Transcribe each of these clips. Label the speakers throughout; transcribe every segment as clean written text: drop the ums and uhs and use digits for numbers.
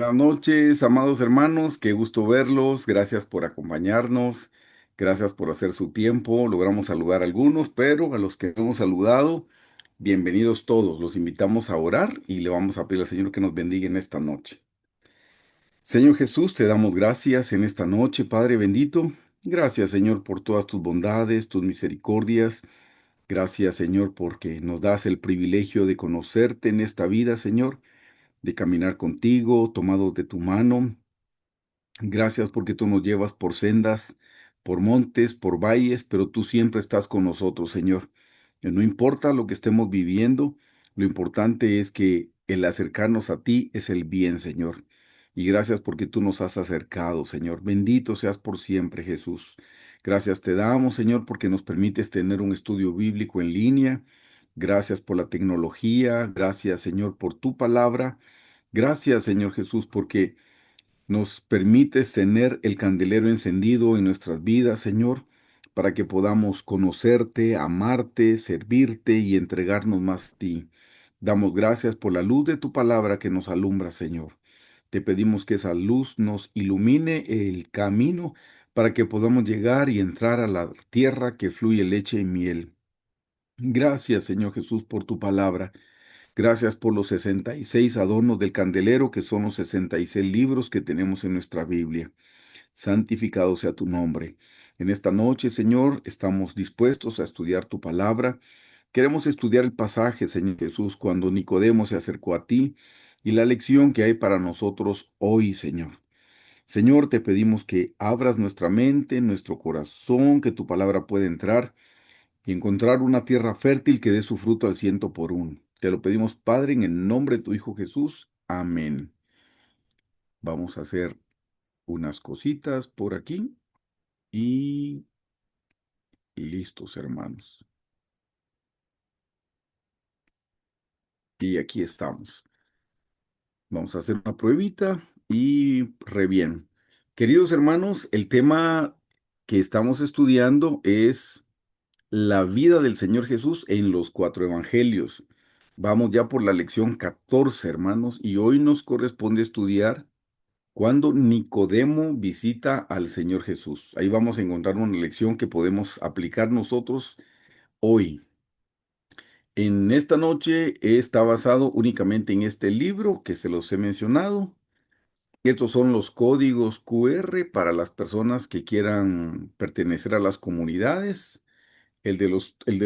Speaker 1: Buenas noches, amados hermanos, qué gusto verlos, gracias por acompañarnos, gracias por hacer su tiempo. Logramos saludar a algunos, pero a los que no hemos saludado, bienvenidos todos. Los invitamos a orar y le vamos a pedir al Señor que nos bendiga en esta noche. Señor Jesús, te damos gracias en esta noche, Padre bendito. Gracias, Señor, por todas tus bondades, tus misericordias. Gracias, Señor, porque nos das el privilegio de conocerte en esta vida, Señor, de caminar contigo, tomados de tu mano. Gracias porque tú nos llevas por sendas, por montes, por valles, pero tú siempre estás con nosotros, Señor. No importa lo que estemos viviendo, lo importante es que el acercarnos a ti es el bien, Señor. Y gracias porque tú nos has acercado, Señor. Bendito seas por siempre, Jesús. Gracias te damos, Señor, porque nos permites tener un estudio bíblico en línea. Gracias por la tecnología. Gracias, Señor, por tu palabra. Gracias, Señor Jesús, porque nos permites tener el candelero encendido en nuestras vidas, Señor, para que podamos conocerte, amarte, servirte y entregarnos más a ti. Damos gracias por la luz de tu palabra que nos alumbra, Señor. Te pedimos que esa luz nos ilumine el camino para que podamos llegar y entrar a la tierra que fluye leche y miel. Gracias, Señor Jesús, por tu palabra. Gracias por los 66 adornos del candelero, que son los 66 libros que tenemos en nuestra Biblia. Santificado sea tu nombre. En esta noche, Señor, estamos dispuestos a estudiar tu palabra. Queremos estudiar el pasaje, Señor Jesús, cuando Nicodemo se acercó a ti y la lección que hay para nosotros hoy, Señor. Señor, te pedimos que abras nuestra mente, nuestro corazón, que tu palabra pueda entrar y encontrar una tierra fértil que dé su fruto al ciento por uno. Te lo pedimos, Padre, en el nombre de tu Hijo Jesús. Amén. Vamos a hacer unas cositas por aquí y listos, hermanos. Y aquí estamos. Vamos a hacer una pruebita y re bien. Queridos hermanos, el tema que estamos estudiando es la vida del Señor Jesús en los cuatro evangelios. Vamos ya por la lección 14, hermanos, y hoy nos corresponde estudiar cuando Nicodemo visita al Señor Jesús. Ahí vamos a encontrar una lección que podemos aplicar nosotros hoy. En esta noche está basado únicamente en este libro que se los he mencionado. Estos son los códigos QR para las personas que quieran pertenecer a las comunidades. El de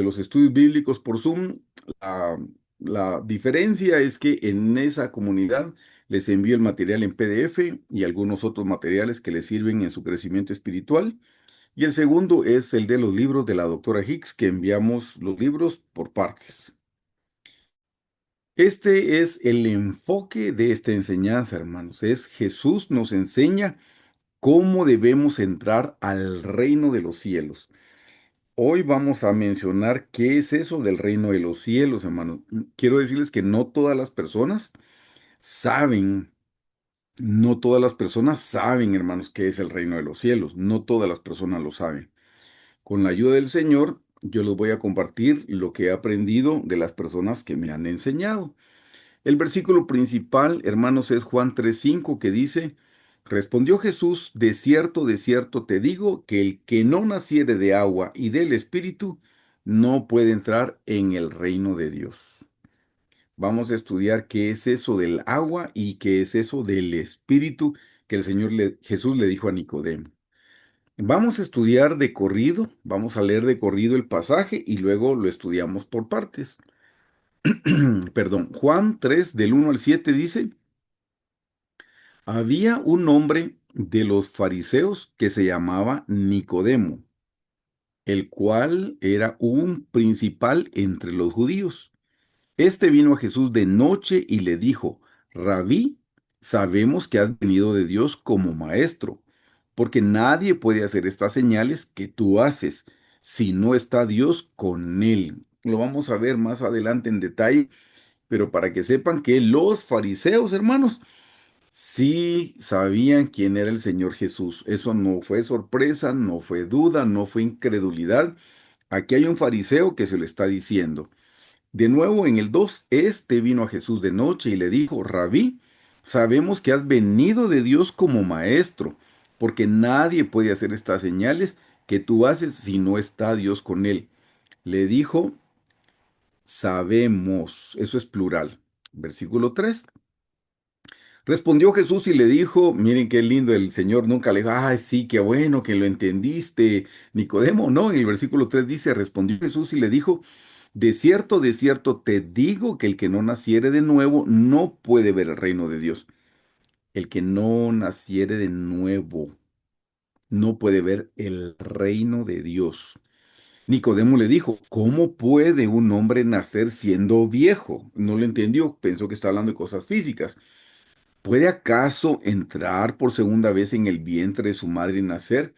Speaker 1: los estudios bíblicos por Zoom, la, la diferencia es que en esa comunidad les envío el material en PDF y algunos otros materiales que les sirven en su crecimiento espiritual. Y el segundo es el de los libros de la doctora Hicks, que enviamos los libros por partes. Este es el enfoque de esta enseñanza, hermanos. Es Jesús nos enseña cómo debemos entrar al reino de los cielos. Hoy vamos a mencionar qué es eso del reino de los cielos, hermanos. Quiero decirles que no todas las personas saben, no todas las personas saben, hermanos, qué es el reino de los cielos. No todas las personas lo saben. Con la ayuda del Señor, yo les voy a compartir lo que he aprendido de las personas que me han enseñado. El versículo principal, hermanos, es Juan 3:5, que dice: respondió Jesús, de cierto te digo, que el que no naciere de agua y del Espíritu, no puede entrar en el reino de Dios. Vamos a estudiar qué es eso del agua y qué es eso del Espíritu que el Jesús le dijo a Nicodemo. Vamos a estudiar de corrido, vamos a leer de corrido el pasaje y luego lo estudiamos por partes. Perdón, Juan 3 del 1 al 7 dice: había un hombre de los fariseos que se llamaba Nicodemo, el cual era un principal entre los judíos. Este vino a Jesús de noche y le dijo: Rabí, sabemos que has venido de Dios como maestro, porque nadie puede hacer estas señales que tú haces si no está Dios con él. Lo vamos a ver más adelante en detalle, pero para que sepan que los fariseos, hermanos, sí sabían quién era el Señor Jesús. Eso no fue sorpresa, no fue duda, no fue incredulidad. Aquí hay un fariseo que se lo está diciendo. De nuevo, en el 2, este vino a Jesús de noche y le dijo: Rabí, Sabemos que has venido de Dios como maestro, porque nadie puede hacer estas señales que tú haces si no está Dios con él. Le dijo, sabemos, eso es plural. Versículo 3. Respondió Jesús y le dijo, miren qué lindo, el Señor nunca le dijo, ay, sí, qué bueno que lo entendiste, Nicodemo. No, en el versículo 3 dice, respondió Jesús y le dijo, de cierto te digo que el que no naciere de nuevo no puede ver el reino de Dios. El que no naciere de nuevo no puede ver el reino de Dios. Nicodemo le dijo, ¿cómo puede un hombre nacer siendo viejo? No lo entendió, pensó que está hablando de cosas físicas. ¿Puede acaso entrar por segunda vez en el vientre de su madre y nacer?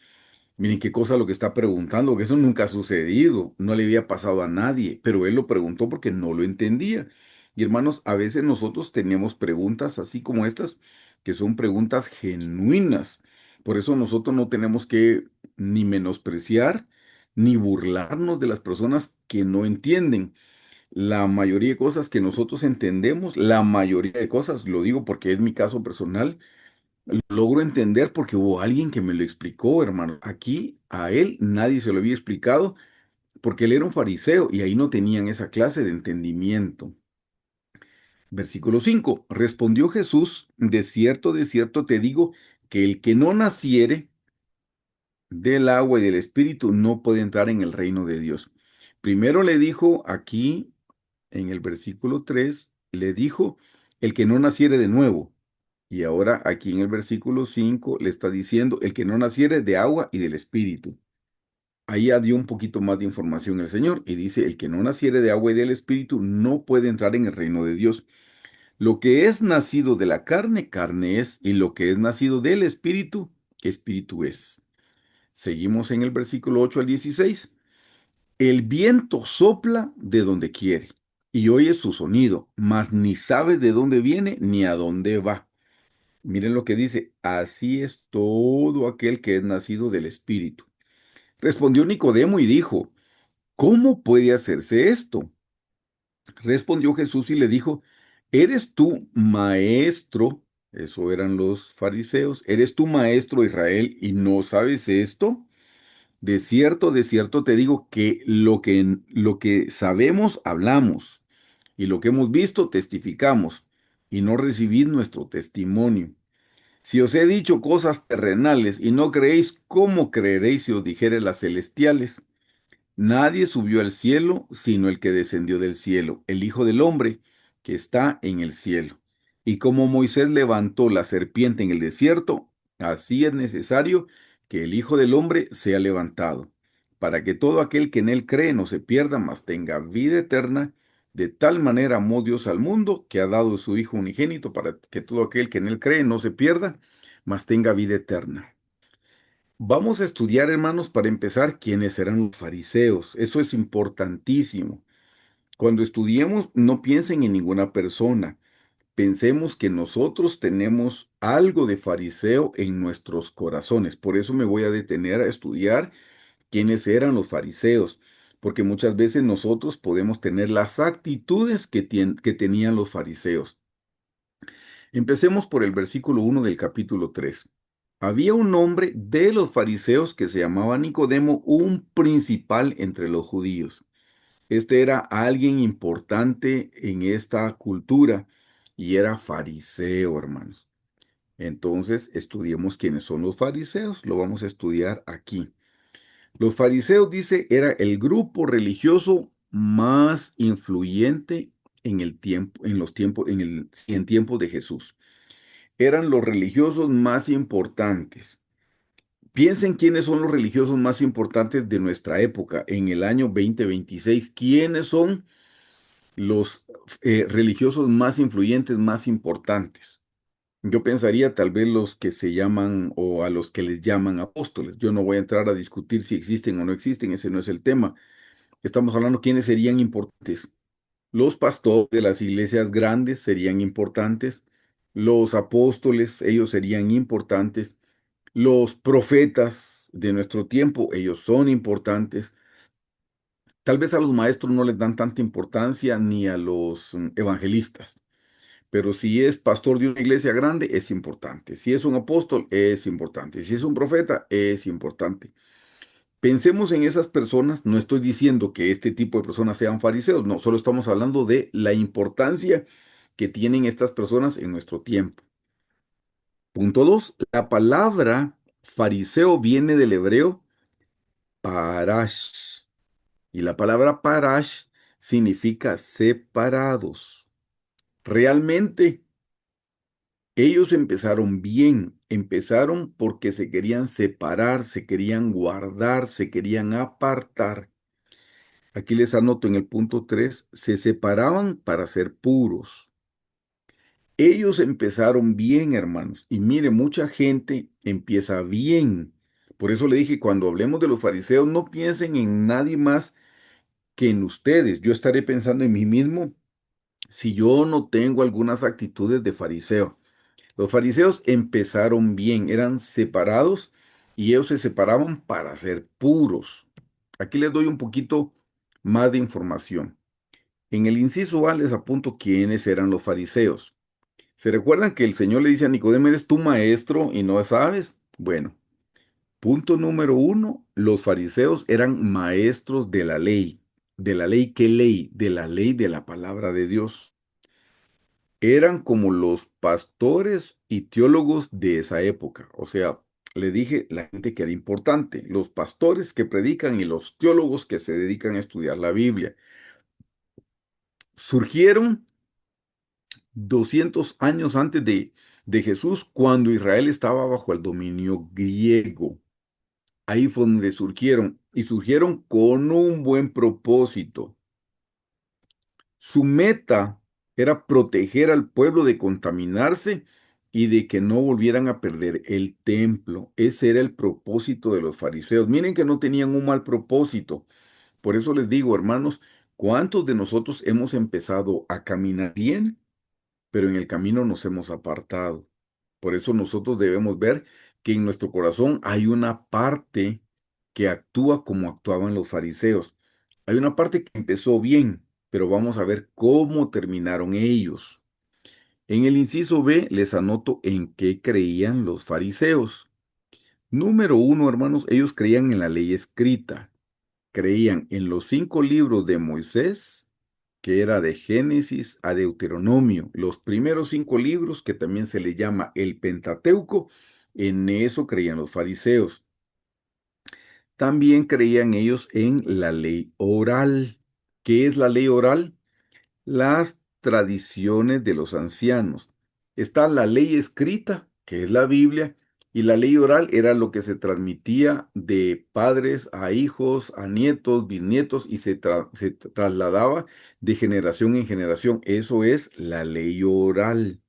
Speaker 1: Miren qué cosa lo que está preguntando, que eso nunca ha sucedido, no le había pasado a nadie, pero él lo preguntó porque no lo entendía. Y hermanos, a veces nosotros tenemos preguntas así como estas, que son preguntas genuinas. Por eso nosotros no tenemos que ni menospreciar ni burlarnos de las personas que no entienden. La mayoría de cosas que nosotros entendemos, la mayoría de cosas, lo digo porque es mi caso personal, lo logro entender porque hubo alguien que me lo explicó, hermano. Aquí a él nadie se lo había explicado porque él era un fariseo y ahí no tenían esa clase de entendimiento. Versículo 5. Respondió Jesús, de cierto te digo, que el que no naciere del agua y del espíritu no puede entrar en el reino de Dios. Primero le dijo aquí, en el versículo 3, le dijo, el que no naciere de nuevo. Y ahora aquí en el versículo 5 le está diciendo, el que no naciere de agua y del espíritu. Ahí ya dio un poquito más de información el Señor y dice, el que no naciere de agua y del espíritu no puede entrar en el reino de Dios. Lo que es nacido de la carne, carne es, y lo que es nacido del espíritu, espíritu es. Seguimos en el versículo 8 al 16. El viento sopla de donde quiere y oyes su sonido, mas ni sabes de dónde viene ni a dónde va. Miren lo que dice, así es todo aquel que es nacido del Espíritu. Respondió Nicodemo y dijo, ¿cómo puede hacerse esto? Respondió Jesús y le dijo, ¿eres tú maestro? Eso eran los fariseos. ¿Eres tú maestro Israel y no sabes esto? De cierto te digo que lo que sabemos hablamos y lo que hemos visto testificamos y no recibid nuestro testimonio. Si os he dicho cosas terrenales y no creéis, ¿cómo creeréis si os dijere las celestiales? Nadie subió al cielo sino el que descendió del cielo, el Hijo del Hombre, que está en el cielo. Y como Moisés levantó la serpiente en el desierto, así es necesario que el Hijo del Hombre sea levantado, para que todo aquel que en él cree no se pierda, mas tenga vida eterna. De tal manera amó Dios al mundo, que ha dado su Hijo unigénito, para que todo aquel que en él cree no se pierda, mas tenga vida eterna. Vamos a estudiar, hermanos, para empezar, quiénes eran los fariseos. Eso es importantísimo. Cuando estudiemos, no piensen en ninguna persona. Pensemos que nosotros tenemos algo de fariseo en nuestros corazones. Por eso me voy a detener a estudiar quiénes eran los fariseos, porque muchas veces nosotros podemos tener las actitudes que tenían los fariseos. Empecemos por el versículo 1 del capítulo 3. Había un hombre de los fariseos que se llamaba Nicodemo, un principal entre los judíos. Este era alguien importante en esta cultura y era fariseo, hermanos. Entonces, estudiemos quiénes son los fariseos. Lo vamos a estudiar aquí. Los fariseos, dice, era el grupo religioso más influyente en el tiempo, en los tiempos, en tiempos de Jesús. Eran los religiosos más importantes. Piensen quiénes son los religiosos más importantes de nuestra época en el año 2026. ¿Quiénes son los religiosos más influyentes, más importantes? Yo pensaría tal vez los que se llaman o a los que les llaman apóstoles. Yo no voy a entrar a discutir si existen o no existen, ese no es el tema. Estamos hablando quiénes serían importantes. Los pastores de las iglesias grandes serían importantes. Los apóstoles, ellos serían importantes. Los profetas de nuestro tiempo, ellos son importantes. Tal vez a los maestros no les dan tanta importancia ni a los evangelistas. Pero si es pastor de una iglesia grande, es importante. Si es un apóstol, es importante. Si es un profeta, es importante. Pensemos en esas personas. No estoy diciendo que este tipo de personas sean fariseos, no, solo estamos hablando de la importancia que tienen estas personas en nuestro tiempo. Punto 2. La palabra fariseo viene del hebreo parash. Y la palabra parash significa separados. Realmente, ellos empezaron bien, empezaron porque se querían separar, se querían guardar, se querían apartar. Aquí les anoto en el punto 3, se separaban para ser puros. Ellos empezaron bien, hermanos. Y mire, mucha gente empieza bien. Por eso le dije, cuando hablemos de los fariseos, no piensen en nadie más que en ustedes. Yo estaré pensando en mí mismo si yo no tengo algunas actitudes de fariseo. Los fariseos empezaron bien, eran separados y ellos se separaban para ser puros. Aquí les doy un poquito más de información. En el inciso A les apunto quiénes eran los fariseos. ¿Se recuerdan que el Señor le dice a Nicodemo, eres tu maestro y no sabes? Bueno, punto número 1, los fariseos eran maestros de la ley. ¿De la ley qué ley? De la ley de la palabra de Dios. Eran como los pastores y teólogos de esa época. O sea, le dije la gente que era importante, los pastores que predican y los teólogos que se dedican a estudiar la Biblia. Surgieron 200 años antes de Jesús, cuando Israel estaba bajo el dominio griego. Ahí fue donde surgieron y surgieron con un buen propósito. Su meta era proteger al pueblo de contaminarse y de que no volvieran a perder el templo. Ese era el propósito de los fariseos. Miren que no tenían un mal propósito. Por eso les digo, hermanos, ¿cuántos de nosotros hemos empezado a caminar bien, pero en el camino nos hemos apartado? Por eso nosotros debemos ver que en nuestro corazón hay una parte que actúa como actuaban los fariseos. Hay una parte que empezó bien, pero vamos a ver cómo terminaron ellos. En el inciso B les anoto en qué creían los fariseos. Número 1, hermanos, ellos creían en la ley escrita. Creían en los 5 libros de Moisés, que era de Génesis a Deuteronomio, los primeros 5 libros que también se le llama el Pentateuco. En eso creían los fariseos. También creían ellos en la ley oral. ¿Qué es la ley oral? Las tradiciones de los ancianos. Está la ley escrita, que es la Biblia, y la ley oral era lo que se transmitía de padres a hijos, a nietos, bisnietos, y se trasladaba de generación en generación. Eso es la ley oral.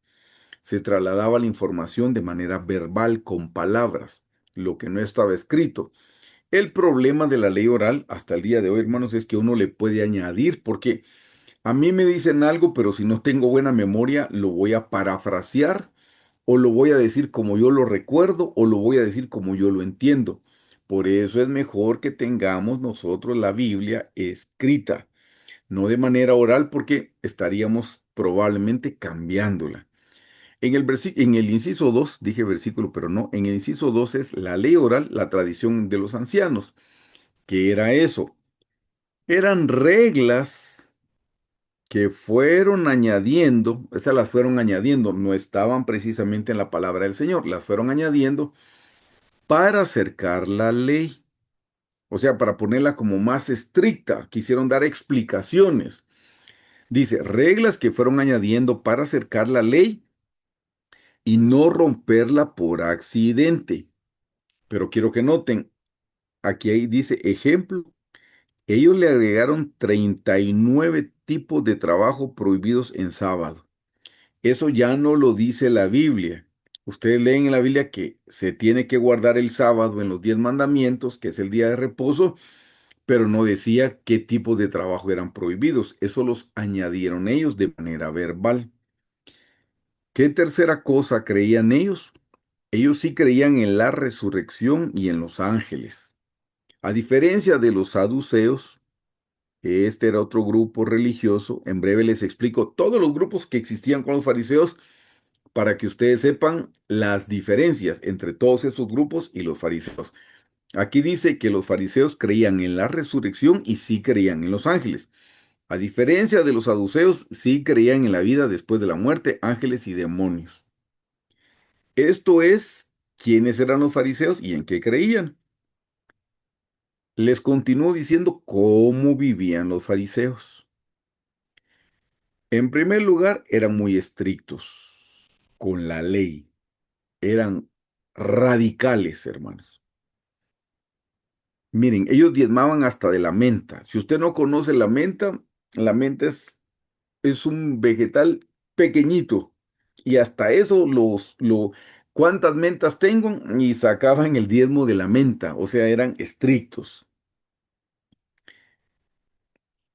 Speaker 1: Se trasladaba la información de manera verbal, con palabras, lo que no estaba escrito. El problema de la ley oral hasta el día de hoy, hermanos, es que uno le puede añadir, porque a mí me dicen algo, pero si no tengo buena memoria, lo voy a parafrasear o lo voy a decir como yo lo recuerdo o lo voy a decir como yo lo entiendo. Por eso es mejor que tengamos nosotros la Biblia escrita, no de manera oral, porque estaríamos probablemente cambiándola. En el inciso 2 dije versículo, pero no, en el inciso 2 es la ley oral, la tradición de los ancianos. ¿Qué era eso? Eran reglas que fueron añadiendo, esas las fueron añadiendo, no estaban precisamente en la palabra del Señor, las fueron añadiendo para acercar la ley, o sea, para ponerla como más estricta, quisieron dar explicaciones. Dice, reglas que fueron añadiendo para acercar la ley y no romperla por accidente. Pero quiero que noten, aquí ahí dice ejemplo, ellos le agregaron 39 tipos de trabajo prohibidos en sábado. Eso ya no lo dice la Biblia. Ustedes leen en la Biblia que se tiene que guardar el sábado en los 10 mandamientos, que es el día de reposo, pero no decía qué tipo de trabajo eran prohibidos. Eso los añadieron ellos de manera verbal. ¿Qué tercera cosa creían ellos? Ellos sí creían en la resurrección y en los ángeles. A diferencia de los saduceos, Este era otro grupo religioso. En breve les explico todos los grupos que existían con los fariseos para que ustedes sepan las diferencias entre todos esos grupos y los fariseos. Aquí dice que los fariseos creían en la resurrección y sí creían en los ángeles. A diferencia de los saduceos, sí creían en la vida después de la muerte, ángeles y demonios. Esto es, ¿quiénes eran los fariseos y en qué creían? Les continúo diciendo cómo vivían los fariseos. En primer lugar, eran muy estrictos con la ley. Eran radicales, hermanos. Miren, ellos diezmaban hasta de la menta. Si usted no conoce la menta es un vegetal pequeñito. Y hasta eso ¿cuántas mentas tengo? Y sacaban el diezmo de la menta. O sea, eran estrictos.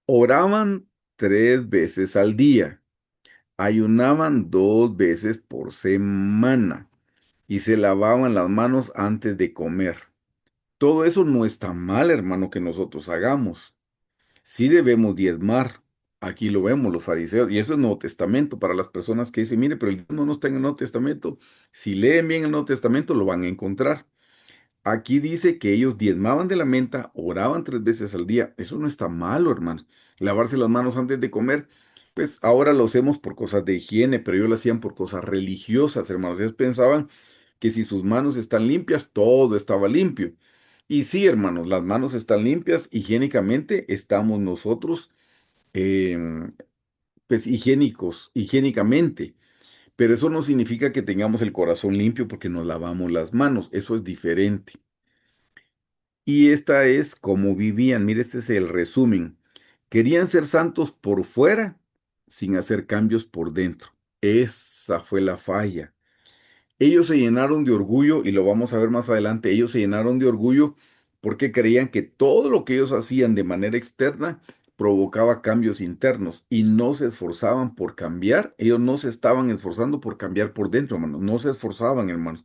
Speaker 1: Oraban 3 veces al día. Ayunaban 2 veces por semana. Y se lavaban las manos antes de comer. Todo eso no está mal, hermano, que nosotros hagamos. Sí debemos diezmar. Aquí lo vemos, los fariseos, y eso es Nuevo Testamento para las personas que dicen, mire, pero el diezmo no está en el Nuevo Testamento. Si leen bien el Nuevo Testamento, lo van a encontrar. Aquí dice que ellos diezmaban de la menta, oraban 3 veces al día. Eso no está malo, hermanos. Lavarse las manos antes de comer, pues ahora lo hacemos por cosas de higiene, pero ellos lo hacían por cosas religiosas, hermanos. Ellos pensaban que si sus manos están limpias, todo estaba limpio. Y sí, hermanos, las manos están limpias, higiénicamente estamos nosotros, em, pues higiénicamente. Pero eso no significa que tengamos el corazón limpio porque nos lavamos las manos. Eso es diferente. Y esta es cómo vivían. Mire, este es el resumen. Querían ser santos por fuera sin hacer cambios por dentro. Esa fue la falla. Ellos se llenaron de orgullo, y lo vamos a ver más adelante, ellos se llenaron de orgullo porque creían que todo lo que ellos hacían de manera externa provocaba cambios internos y no se esforzaban por cambiar. Ellos no se estaban esforzando por cambiar por dentro, hermanos. No se esforzaban, hermanos.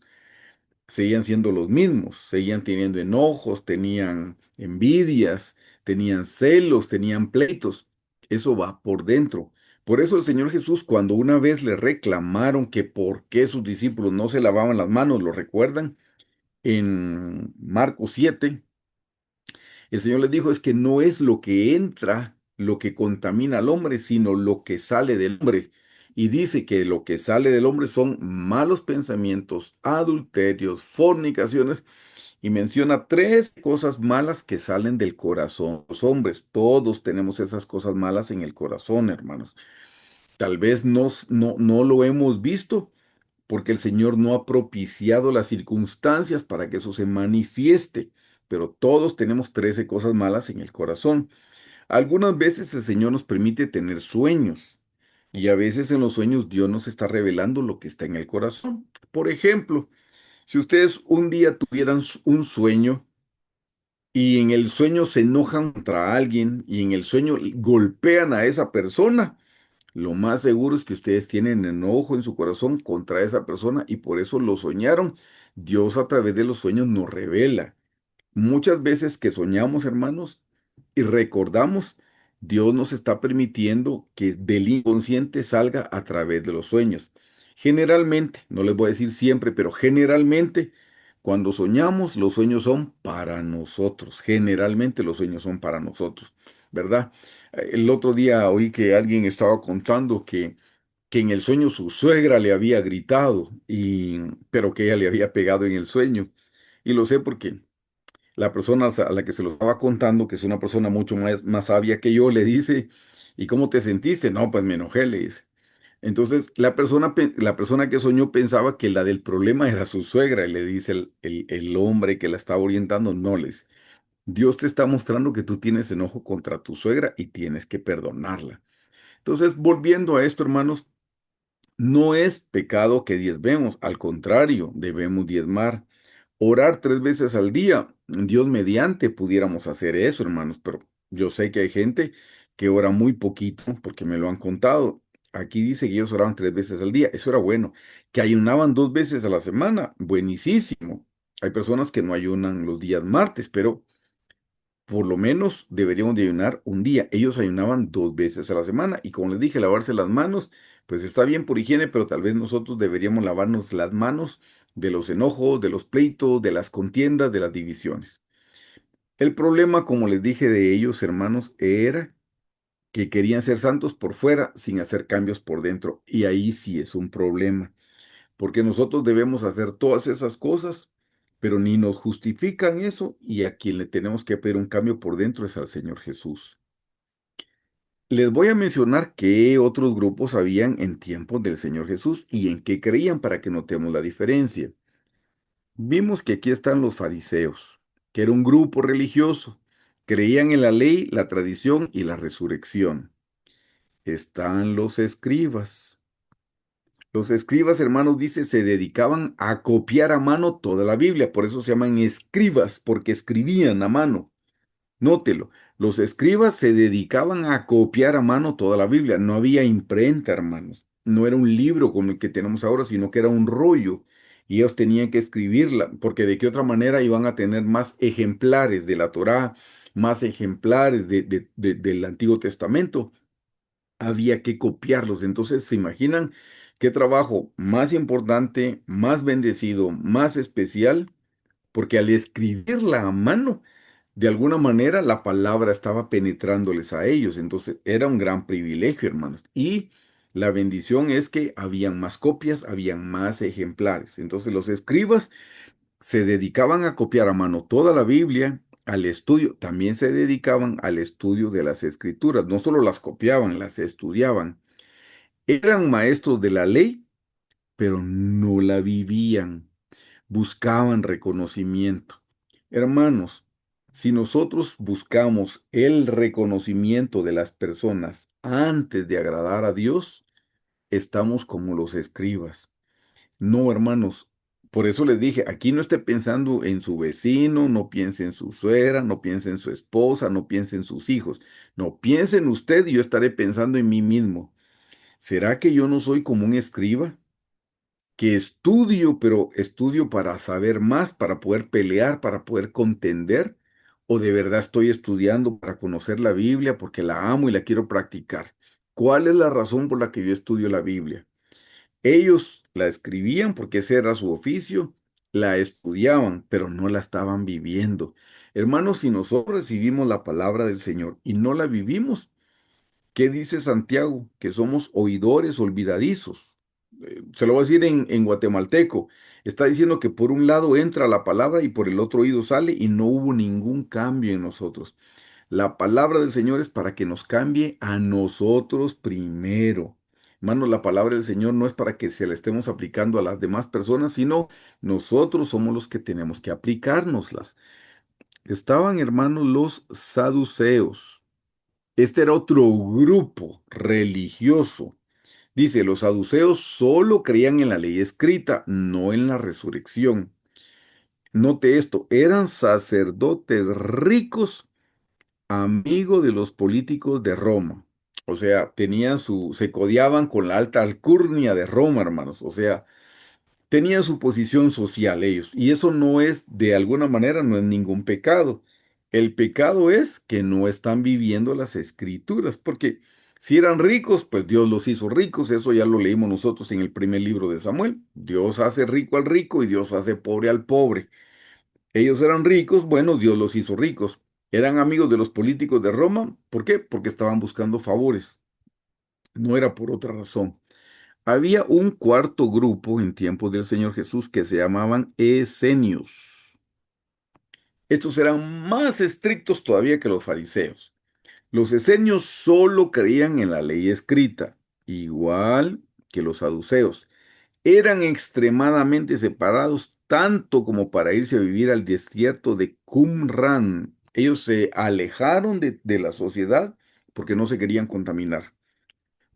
Speaker 1: Seguían siendo los mismos, seguían teniendo enojos, tenían envidias, tenían celos, tenían pleitos. Eso va por dentro. Por eso el Señor Jesús, cuando una vez le reclamaron que por qué sus discípulos no se lavaban las manos, ¿lo recuerdan? En Marcos 7, el Señor les dijo, es que no es lo que entra lo que contamina al hombre, sino lo que sale del hombre. Y dice que lo que sale del hombre son malos pensamientos, adulterios, fornicaciones, y menciona 3 cosas malas que salen del corazón. Los hombres, todos tenemos esas cosas malas en el corazón, hermanos. Tal vez no lo hemos visto porque el Señor no ha propiciado las circunstancias para que eso se manifieste, pero todos tenemos 13 cosas malas en el corazón. Algunas veces el Señor nos permite tener sueños y a veces en los sueños Dios nos está revelando lo que está en el corazón. Por ejemplo, si ustedes un día tuvieran un sueño y en el sueño se enojan contra alguien y en el sueño golpean a esa persona, lo más seguro es que ustedes tienen enojo en su corazón contra esa persona y por eso lo soñaron. Dios a través de los sueños nos revela. Muchas veces que soñamos, hermanos, y recordamos, Dios nos está permitiendo que del inconsciente salga a través de los sueños. Generalmente, no les voy a decir siempre, pero generalmente, cuando soñamos, los sueños son para nosotros. Generalmente los sueños son para nosotros, ¿verdad? El otro día oí que alguien estaba contando que en el sueño su suegra le había gritado, pero que ella le había pegado en el sueño. Y lo sé porque la persona a la que se lo estaba contando, que es una persona mucho más sabia que yo, le dice, ¿y cómo te sentiste? No, pues me enojé, le dice. Entonces, la persona que soñó pensaba que la del problema era su suegra, y le dice el hombre que la estaba orientando, no les. Dios te está mostrando que tú tienes enojo contra tu suegra y tienes que perdonarla. Entonces, volviendo a esto, hermanos, no es pecado que diezmemos, al contrario, debemos diezmar. Orar 3 veces al día, Dios mediante pudiéramos hacer eso, hermanos, pero yo sé que hay gente que ora muy poquito porque me lo han contado. Aquí dice que ellos oraban 3 veces al día, eso era bueno. Que ayunaban 2 veces a la semana, buenísimo. Hay personas que no ayunan los días martes, pero por lo menos deberíamos de ayunar un día. Ellos ayunaban 2 veces a la semana y como les dije, lavarse las manos, pues está bien por higiene, pero tal vez nosotros deberíamos lavarnos las manos de los enojos, de los pleitos, de las contiendas, de las divisiones. El problema, como les dije de ellos, hermanos, era que querían ser santos por fuera sin hacer cambios por dentro. Y ahí sí es un problema, porque nosotros debemos hacer todas esas cosas, pero ni nos justifican eso y a quien le tenemos que pedir un cambio por dentro es al Señor Jesús. Les voy a mencionar qué otros grupos habían en tiempos del Señor Jesús y en qué creían para que notemos la diferencia. Vimos que aquí están los fariseos, que era un grupo religioso. Creían en la ley, la tradición y la resurrección. Están los escribas. Los escribas, hermanos, dice, se dedicaban a copiar a mano toda la Biblia. Por eso se llaman escribas, porque escribían a mano. Nótelo, los escribas se dedicaban a copiar a mano toda la Biblia. No había imprenta, hermanos. No era un libro como el que tenemos ahora, sino que era un rollo. Y ellos tenían que escribirla, porque de qué otra manera iban a tener más ejemplares de la Torá, más ejemplares del Antiguo Testamento. Había que copiarlos. Entonces, ¿se imaginan qué trabajo más importante, más bendecido, más especial? Porque al escribirla a mano, de alguna manera la palabra estaba penetrándoles a ellos. Entonces, era un gran privilegio, hermanos. Y la bendición es que habían más copias, habían más ejemplares. Entonces, los escribas se dedicaban a copiar a mano toda la Biblia, al estudio, también se dedicaban al estudio de las escrituras, no solo las copiaban, las estudiaban. Eran maestros de la ley, pero no la vivían, buscaban reconocimiento. Hermanos, si nosotros buscamos el reconocimiento de las personas antes de agradar a Dios, estamos como los escribas. No, hermanos. Por eso les dije, aquí no esté pensando en su vecino, no piense en su suegra, no piense en su esposa, no piense en sus hijos. No, piense en usted y yo estaré pensando en mí mismo. ¿Será que yo no soy como un escriba? Que estudio, pero estudio para saber más, para poder pelear, para poder contender. ¿O de verdad estoy estudiando para conocer la Biblia porque la amo y la quiero practicar? ¿Cuál es la razón por la que yo estudio la Biblia? Ellos la escribían porque ese era su oficio, la estudiaban, pero no la estaban viviendo. Hermanos, si nosotros recibimos la palabra del Señor y no la vivimos, ¿qué dice Santiago? Que somos oidores olvidadizos. Se lo voy a decir en guatemalteco. Está diciendo que por un lado entra la palabra y por el otro oído sale y no hubo ningún cambio en nosotros. La palabra del Señor es para que nos cambie a nosotros primero. Hermanos, la palabra del Señor no es para que se la estemos aplicando a las demás personas, sino nosotros somos los que tenemos que aplicárnoslas. Estaban, hermanos, los saduceos. Este era otro grupo religioso. Dice, los saduceos solo creían en la ley escrita, no en la resurrección. Note esto, eran sacerdotes ricos, amigos de los políticos de Roma. O sea, se codiaban con la alta alcurnia de Roma, hermanos. O sea, tenían su posición social ellos, y eso no es, de alguna manera, no es ningún pecado. El pecado es que no están viviendo las escrituras, porque si eran ricos, pues Dios los hizo ricos, eso ya lo leímos nosotros en el primer libro de Samuel. Dios hace rico al rico y Dios hace pobre al pobre. Ellos eran ricos, bueno, Dios los hizo ricos. Eran amigos de los políticos de Roma, ¿por qué? Porque estaban buscando favores, no era por otra razón. Había un cuarto grupo en tiempos del Señor Jesús que se llamaban esenios. Estos eran más estrictos todavía que los fariseos. Los esenios solo creían en la ley escrita, igual que los saduceos. Eran extremadamente separados, tanto como para irse a vivir al desierto de Qumran. Ellos se alejaron de la sociedad porque no se querían contaminar.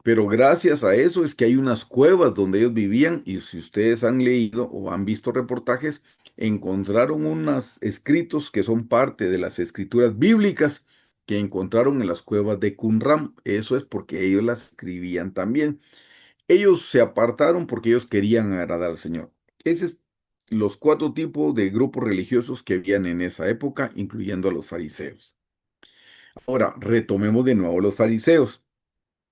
Speaker 1: Pero gracias a eso es que hay unas cuevas donde ellos vivían y si ustedes han leído o han visto reportajes, encontraron unos escritos que son parte de las escrituras bíblicas que encontraron en las cuevas de Qumran. Eso es porque ellos las escribían también. Ellos se apartaron porque ellos querían agradar al Señor. Esos son los cuatro tipos de grupos religiosos que habían en esa época, incluyendo a los fariseos. Ahora, retomemos de nuevo los fariseos.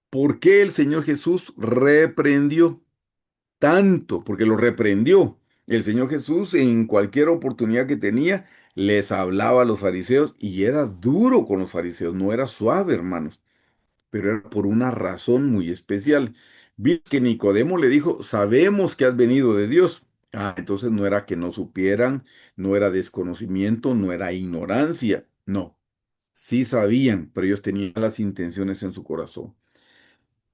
Speaker 1: ¿Por qué el Señor Jesús reprendió tanto? Porque lo reprendió. El Señor Jesús en cualquier oportunidad que tenía les hablaba a los fariseos y era duro con los fariseos, no era suave, hermanos, pero era por una razón muy especial. Vi que Nicodemo le dijo, sabemos que has venido de Dios. Ah, entonces no era que no supieran, no era desconocimiento, no era ignorancia, no, sí sabían, pero ellos tenían las intenciones en su corazón.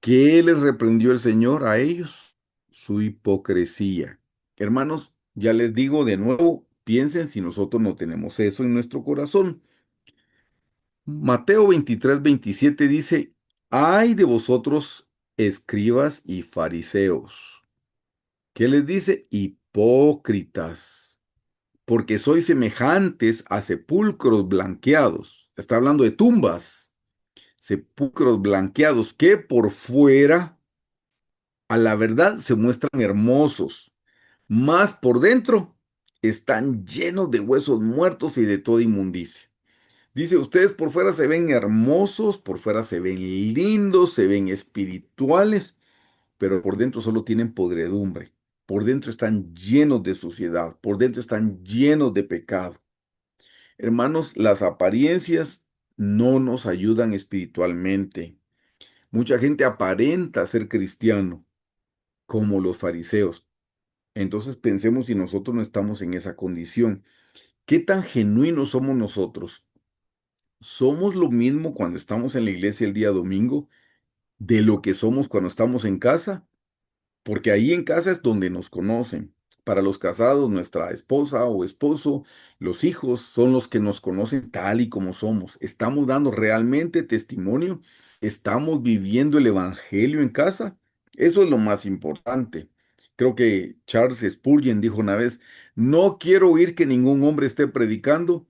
Speaker 1: ¿Qué les reprendió el Señor a ellos? Su hipocresía. Hermanos, ya les digo de nuevo, piensen si nosotros no tenemos eso en nuestro corazón. Mateo 23:27 dice, ay de vosotros, escribas y fariseos. ¿Qué les dice? Hipócritas, porque sois semejantes a sepulcros blanqueados. Está hablando de tumbas, sepulcros blanqueados que por fuera a la verdad se muestran hermosos, más por dentro están llenos de huesos muertos y de toda inmundicia. Dice, ustedes por fuera se ven hermosos, por fuera se ven lindos, se ven espirituales, pero por dentro solo tienen podredumbre. Por dentro están llenos de suciedad, por dentro están llenos de pecado. Hermanos, las apariencias no nos ayudan espiritualmente. Mucha gente aparenta ser cristiano, como los fariseos. Entonces pensemos si nosotros no estamos en esa condición. ¿Qué tan genuinos somos nosotros? ¿Somos lo mismo cuando estamos en la iglesia el día domingo de lo que somos cuando estamos en casa? Porque ahí en casa es donde nos conocen. Para los casados, nuestra esposa o esposo, los hijos son los que nos conocen tal y como somos. ¿Estamos dando realmente testimonio? ¿Estamos viviendo el evangelio en casa? Eso es lo más importante. Creo que Charles Spurgeon dijo una vez, no quiero oír que ningún hombre esté predicando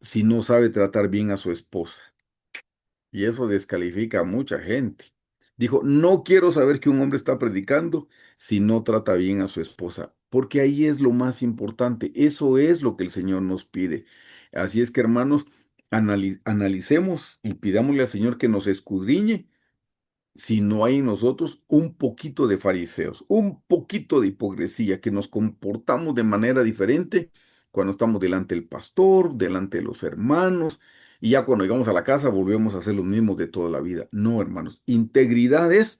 Speaker 1: si no sabe tratar bien a su esposa. Y eso descalifica a mucha gente. Dijo, no quiero saber que un hombre está predicando si no trata bien a su esposa, porque ahí es lo más importante. Eso es lo que el Señor nos pide. Así es que, hermanos, analicemos y pidámosle al Señor que nos escudriñe si no hay en nosotros un poquito de fariseos, un poquito de hipocresía, que nos comportamos de manera diferente cuando estamos delante del pastor, delante de los hermanos, y ya cuando llegamos a la casa volvemos a ser los mismos de toda la vida. No, hermanos, integridad es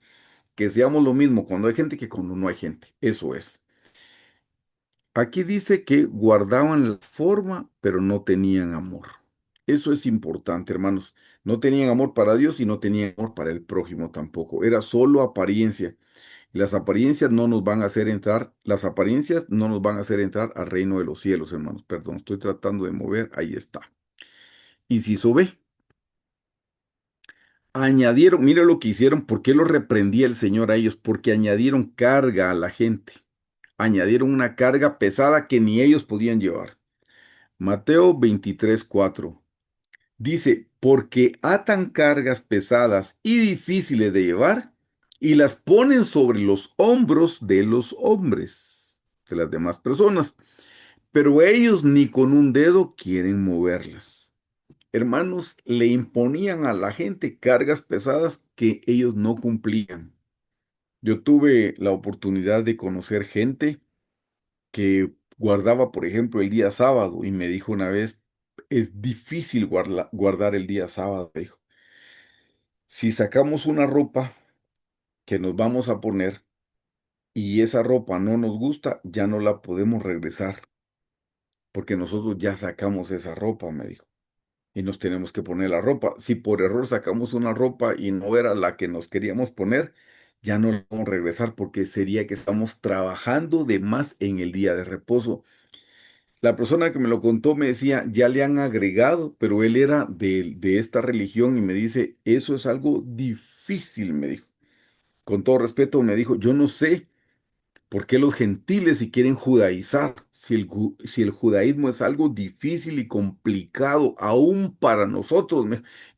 Speaker 1: que seamos lo mismo cuando hay gente que cuando no hay gente. Eso es. Aquí dice que guardaban la forma, pero no tenían amor. Eso es importante, hermanos. No tenían amor para Dios y no tenían amor para el prójimo tampoco. Era solo apariencia. Y las apariencias no nos van a hacer entrar, las apariencias no nos van a hacer entrar al reino de los cielos, hermanos. Perdón, estoy tratando de mover, ahí está. Y si ve, añadieron, mire lo que hicieron, ¿por qué lo reprendía el Señor a ellos? Porque añadieron carga a la gente. Añadieron una carga pesada que ni ellos podían llevar. Mateo 23:4 dice, porque atan cargas pesadas y difíciles de llevar y las ponen sobre los hombros de los hombres, de las demás personas, pero ellos ni con un dedo quieren moverlas. Hermanos, le imponían a la gente cargas pesadas que ellos no cumplían. Yo tuve la oportunidad de conocer gente que guardaba, por ejemplo, el día sábado y me dijo una vez, es difícil guardar el día sábado, dijo. Si sacamos una ropa que nos vamos a poner y esa ropa no nos gusta, ya no la podemos regresar, porque nosotros ya sacamos esa ropa, me dijo, y nos tenemos que poner la ropa. Si por error sacamos una ropa y no era la que nos queríamos poner, ya no la vamos a regresar porque sería que estamos trabajando de más en el día de reposo. La persona que me lo contó me decía, ya le han agregado, pero él era de esta religión y me dice, eso es algo difícil, me dijo. Con todo respeto, me dijo, yo no sé por qué los gentiles si quieren judaizar, si el judaísmo es algo difícil y complicado, aún para nosotros,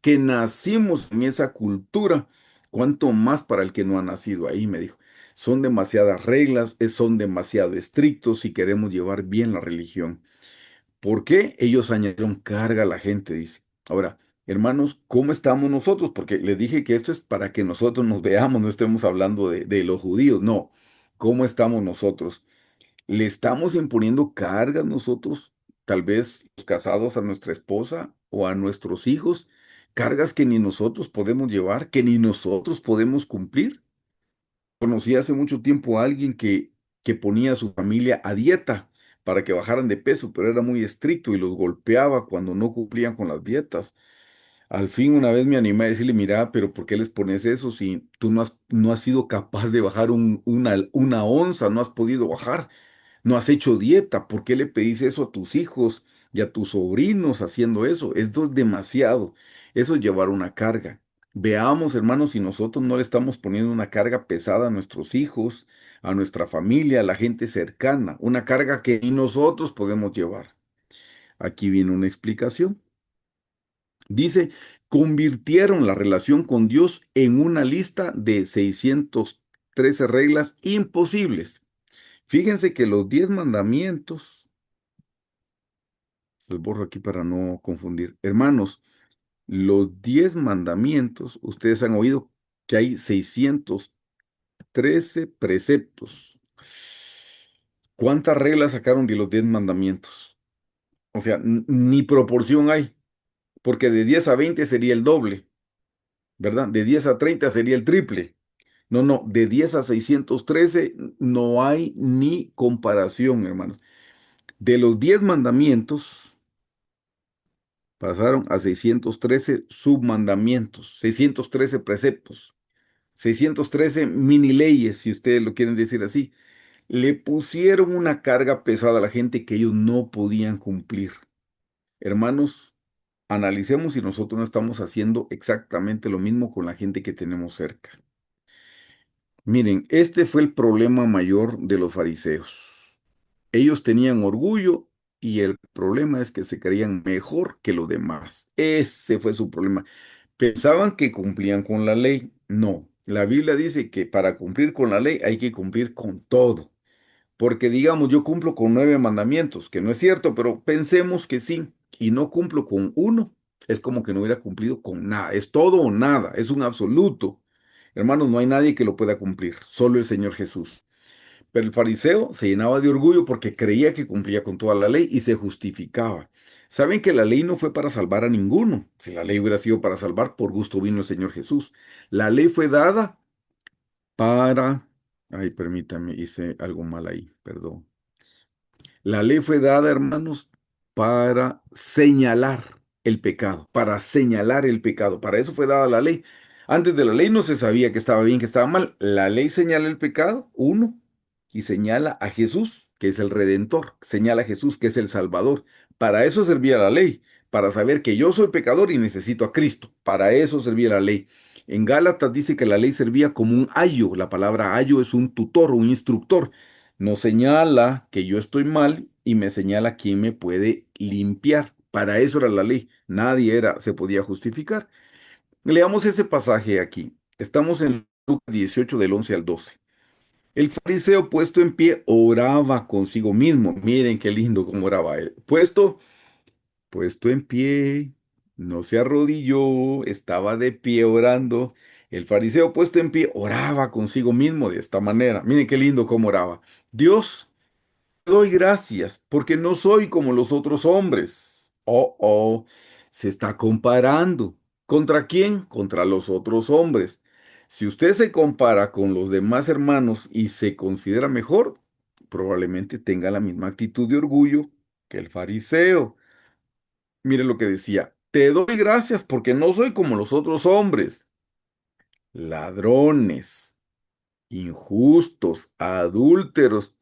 Speaker 1: que nacimos en esa cultura, cuánto más para el que no ha nacido ahí, me dijo. Son demasiadas reglas, son demasiado estrictos si queremos llevar bien la religión. ¿Por qué ellos añadieron carga a la gente? Dice. Ahora, Hermanos, ¿cómo estamos nosotros? Porque les dije que esto es para que nosotros nos veamos, no estemos hablando de los judíos, no. ¿Cómo estamos nosotros? ¿Le estamos imponiendo cargas nosotros, tal vez los casados a nuestra esposa o a nuestros hijos? Cargas que ni nosotros podemos llevar, que ni nosotros podemos cumplir. Conocí hace mucho tiempo a alguien que ponía a su familia a dieta para que bajaran de peso, pero era muy estricto y los golpeaba cuando no cumplían con las dietas. Al fin una vez me animé a decirle, mira, pero ¿por qué les pones eso si tú no has sido capaz de bajar una onza, no has podido bajar? No has hecho dieta, ¿por qué le pedís eso a tus hijos y a tus sobrinos haciendo eso? Esto es demasiado. Eso es llevar una carga. Veamos, hermanos, si nosotros no le estamos poniendo una carga pesada a nuestros hijos, a nuestra familia, a la gente cercana, una carga que ni nosotros podemos llevar. Aquí viene una explicación. Dice, convirtieron la relación con Dios en una lista de 613 reglas imposibles. Fíjense que los 10 mandamientos, los borro aquí para no confundir. Hermanos, los 10 mandamientos, ustedes han oído que hay 613 preceptos. ¿Cuántas reglas sacaron de los 10 mandamientos? O sea, ni proporción hay, porque de 10 a 20 sería el doble, ¿verdad? De 10 a 30 sería el triple. No, no, de 10 a 613 no hay ni comparación, hermanos. De los 10 mandamientos, pasaron a 613 submandamientos, 613 preceptos, 613 mini leyes, si ustedes lo quieren decir así. Le pusieron una carga pesada a la gente que ellos no podían cumplir. Hermanos, analicemos si nosotros no estamos haciendo exactamente lo mismo con la gente que tenemos cerca. Miren, este fue el problema mayor de los fariseos. Ellos tenían orgullo y el problema es que se creían mejor que los demás. Ese fue su problema. Pensaban que cumplían con la ley. No, la Biblia dice que para cumplir con la ley hay que cumplir con todo. Porque digamos, yo cumplo con 9 mandamientos, que no es cierto, pero pensemos que sí, y no cumplo con uno, es como que no hubiera cumplido con nada. Es todo o nada, es un absoluto. Hermanos, no hay nadie que lo pueda cumplir, solo el Señor Jesús. Pero el fariseo se llenaba de orgullo porque creía que cumplía con toda la ley y se justificaba. Saben que la ley no fue para salvar a ninguno. Si la ley hubiera sido para salvar, por gusto vino el Señor Jesús. La ley fue dada para... Ay, permítame, hice algo mal ahí, perdón. La ley fue dada, hermanos, para señalar el pecado, para señalar el pecado. Para eso fue dada la ley. Antes de la ley no se sabía que estaba bien, que estaba mal. La ley señala el pecado, uno, y señala a Jesús, que es el Redentor. Señala a Jesús, que es el Salvador. Para eso servía la ley, para saber que yo soy pecador y necesito a Cristo. Para eso servía la ley. En Gálatas dice que la ley servía como un ayo. La palabra ayo es un tutor, un instructor. Nos señala que yo estoy mal y me señala quién me puede limpiar. Para eso era la ley. Nadie se podía justificar. Leamos ese pasaje aquí. Estamos en Lucas 18 del 11 al 12. El fariseo puesto en pie oraba consigo mismo. Miren qué lindo cómo oraba él. Puesto en pie, no se arrodilló, estaba de pie orando. El fariseo puesto en pie oraba consigo mismo de esta manera. Miren qué lindo cómo oraba. Dios, te doy gracias porque no soy como los otros hombres. Oh, se está comparando. ¿Contra quién? Contra los otros hombres. Si usted se compara con los demás hermanos y se considera mejor, probablemente tenga la misma actitud de orgullo que el fariseo. Mire lo que decía, te doy gracias porque no soy como los otros hombres, ladrones, injustos, adúlteros,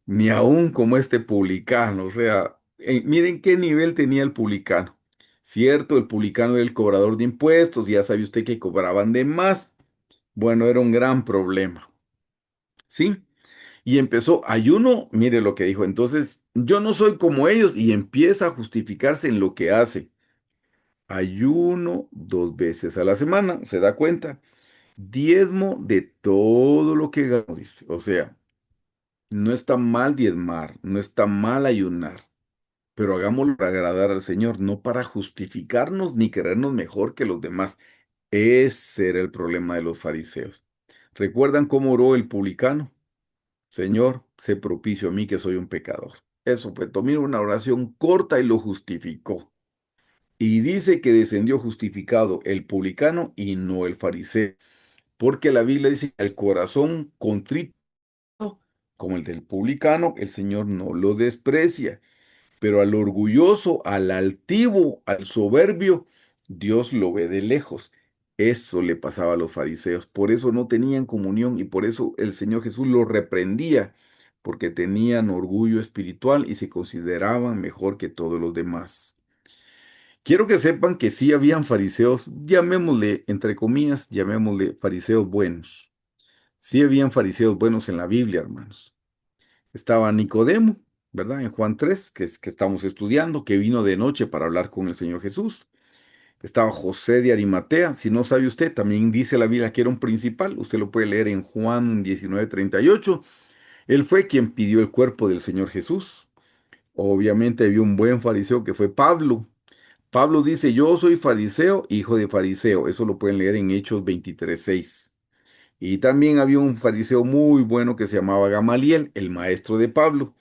Speaker 1: ni aún como este publicano. O sea, miren qué nivel tenía el publicano. Cierto, el publicano era el cobrador de impuestos, ya sabe usted que cobraban de más. Bueno, era un gran problema, ¿sí? Y empezó, ayuno, mire lo que dijo, entonces, yo no soy como ellos y empieza a justificarse en lo que hace. Ayuno 2 veces a la semana, ¿se da cuenta? Diezmo de todo lo que gano, dice. O sea, no está mal diezmar, no está mal ayunar, pero hagámoslo para agradar al Señor, no para justificarnos ni creernos mejor que los demás. Ese era el problema de los fariseos. ¿Recuerdan cómo oró el publicano? Señor, sé propicio a mí que soy un pecador. Eso fue, tomó una oración corta y lo justificó. Y dice que descendió justificado el publicano y no el fariseo, porque la Biblia dice que el corazón contrito, como el del publicano, el Señor no lo desprecia, pero al orgulloso, al altivo, al soberbio, Dios lo ve de lejos. Eso le pasaba a los fariseos, por eso no tenían comunión y por eso el Señor Jesús los reprendía, porque tenían orgullo espiritual y se consideraban mejor que todos los demás. Quiero que sepan que sí habían fariseos, llamémosle, entre comillas, llamémosle fariseos buenos. Sí habían fariseos buenos en la Biblia, hermanos. Estaba Nicodemo, ¿verdad? En Juan 3, que es que estamos estudiando, que vino de noche para hablar con el Señor Jesús. Estaba José de Arimatea, si no sabe usted, también dice la Biblia que era un principal, usted lo puede leer en Juan 19:38. Él fue quien pidió el cuerpo del Señor Jesús. Obviamente había un buen fariseo que fue Pablo. Pablo dice, yo soy fariseo, hijo de fariseo. Eso lo pueden leer en Hechos 23:6. Y también había un fariseo muy bueno que se llamaba Gamaliel, el maestro de Pablo.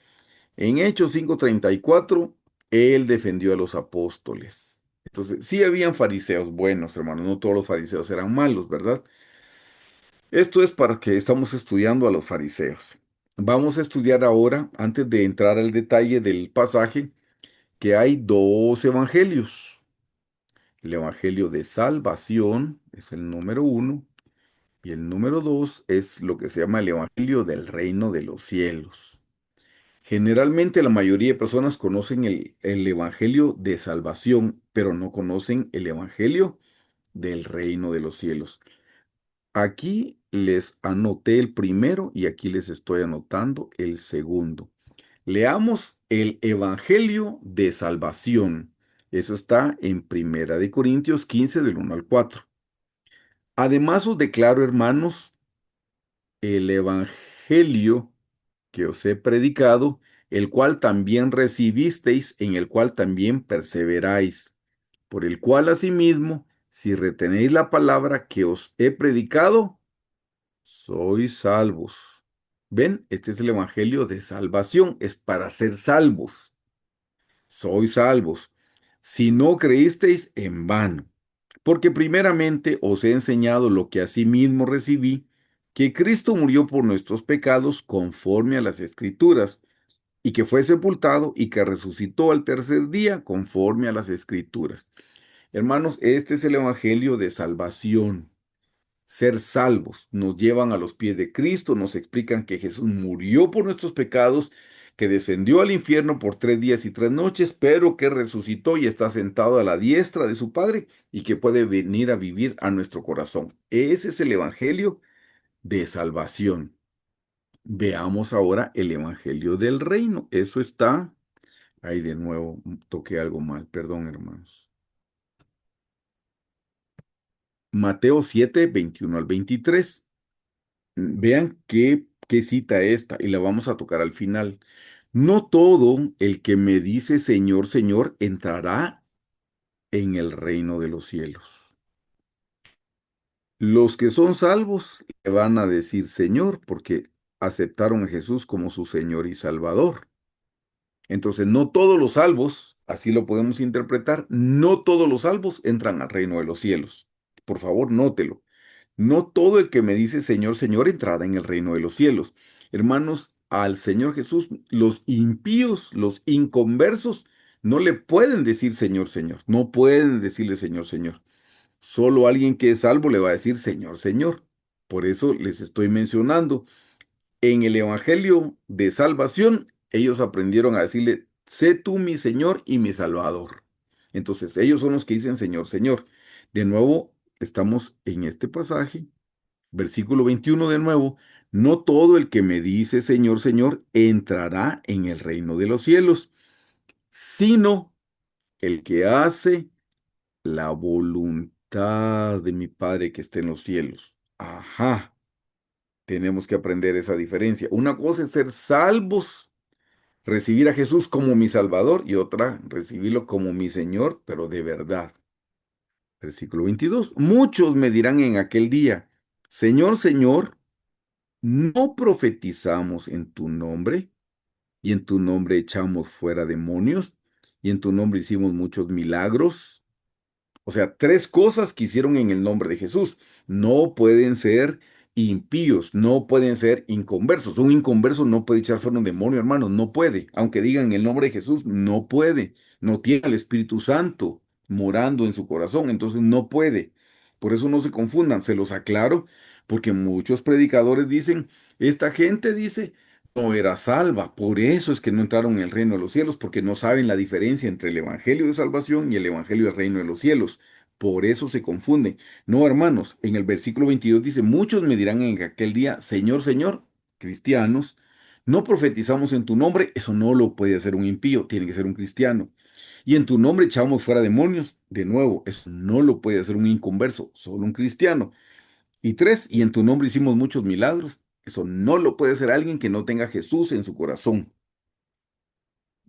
Speaker 1: En Hechos 5:34, él defendió a los apóstoles. Entonces, sí habían fariseos buenos, hermanos, no todos los fariseos eran malos, ¿verdad? Esto es para que estamos estudiando a los fariseos. Vamos a estudiar ahora, antes de entrar al detalle del pasaje, que hay dos evangelios. El evangelio de salvación es el número uno, y el número dos es lo que se llama el evangelio del reino de los cielos. Generalmente la mayoría de personas conocen el Evangelio de salvación, pero no conocen el Evangelio del reino de los cielos. Aquí les anoté el primero y aquí les estoy anotando el segundo. Leamos el Evangelio de salvación. Eso está en Primera de Corintios 15 del 1 al 4. Además os declaro, hermanos, el Evangelio que os he predicado, el cual también recibisteis, en el cual también perseveráis, por el cual asimismo, si retenéis la palabra que os he predicado, sois salvos. ¿Ven? Este es el Evangelio de salvación, es para ser salvos. Sois salvos. Si no creísteis en vano. Porque primeramente os he enseñado lo que asimismo recibí, que Cristo murió por nuestros pecados conforme a las Escrituras, y que fue sepultado y que resucitó al tercer día conforme a las Escrituras. Hermanos, este es el Evangelio de salvación. Ser salvos nos llevan a los pies de Cristo, nos explican que Jesús murió por nuestros pecados, que descendió al infierno por 3 días y 3 noches, pero que resucitó y está sentado a la diestra de su Padre y que puede venir a vivir a nuestro corazón. Ese es el Evangelio de salvación. Veamos ahora el Evangelio del reino. Eso está, ahí de nuevo toqué algo mal, perdón hermanos. Mateo 7:21 al 23. Vean qué cita esta y la vamos a tocar al final. No todo el que me dice Señor, Señor entrará en el reino de los cielos. Los que son salvos le van a decir Señor porque aceptaron a Jesús como su Señor y Salvador. Entonces, no todos los salvos, así lo podemos interpretar, no todos los salvos entran al reino de los cielos. Por favor, nótelo. No todo el que me dice Señor, Señor entrará en el reino de los cielos. Hermanos, al Señor Jesús, los impíos, los inconversos, no le pueden decir Señor, Señor. No pueden decirle Señor, Señor. Solo alguien que es salvo le va a decir Señor, Señor. Por eso les estoy mencionando. En el Evangelio de salvación, ellos aprendieron a decirle, sé tú mi Señor y mi Salvador. Entonces, ellos son los que dicen Señor, Señor. De nuevo, estamos en este pasaje, versículo 21 de nuevo, no todo el que me dice Señor, Señor, entrará en el reino de los cielos, sino el que hace la voluntad de mi Padre que esté en los cielos. Ajá. Tenemos que aprender esa diferencia. Una cosa es ser salvos, recibir a Jesús como mi Salvador y otra, recibirlo como mi Señor, pero de verdad. Versículo 22. Muchos me dirán en aquel día, Señor, Señor, ¿no profetizamos en tu nombre? Y en tu nombre echamos fuera demonios, y en tu nombre hicimos muchos milagros. O sea, tres cosas que hicieron en el nombre de Jesús. No pueden ser impíos, no pueden ser inconversos. Un inconverso no puede echar fuera un demonio, hermano, no puede. Aunque digan el nombre de Jesús, no puede. No tiene al Espíritu Santo morando en su corazón, entonces no puede. Por eso no se confundan, se los aclaro, porque muchos predicadores dicen, esta gente dice, no era salva. Por eso es que no entraron en el reino de los cielos, porque no saben la diferencia entre el evangelio de salvación y el evangelio del reino de los cielos. Por eso se confunden. No, hermanos, en el versículo 22 dice, muchos me dirán en aquel día, Señor, Señor, cristianos, no profetizamos en tu nombre, eso no lo puede hacer un impío, tiene que ser un cristiano. Y en tu nombre echamos fuera demonios, de nuevo, eso no lo puede hacer un inconverso, solo un cristiano. Y tres, y en tu nombre hicimos muchos milagros. Eso no lo puede hacer alguien que no tenga a Jesús en su corazón.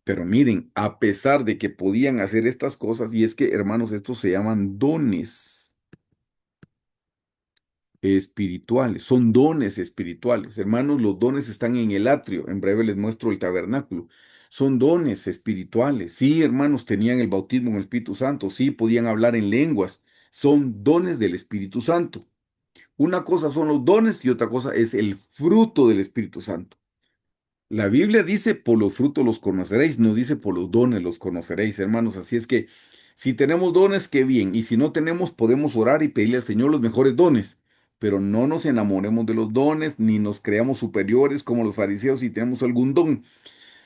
Speaker 1: Pero miren, a pesar de que podían hacer estas cosas, y es que, hermanos, estos se llaman dones espirituales, son dones espirituales. Hermanos, los dones están en el atrio. En breve les muestro el tabernáculo. Son dones espirituales. Sí, hermanos, tenían el bautismo en el Espíritu Santo. Sí, podían hablar en lenguas. Son dones del Espíritu Santo. Una cosa son los dones y otra cosa es el fruto del Espíritu Santo. La Biblia dice, por los frutos los conoceréis, no dice por los dones los conoceréis, hermanos. Así es que si tenemos dones, qué bien. Y si no tenemos, podemos orar y pedirle al Señor los mejores dones. Pero no nos enamoremos de los dones, ni nos creamos superiores como los fariseos si tenemos algún don,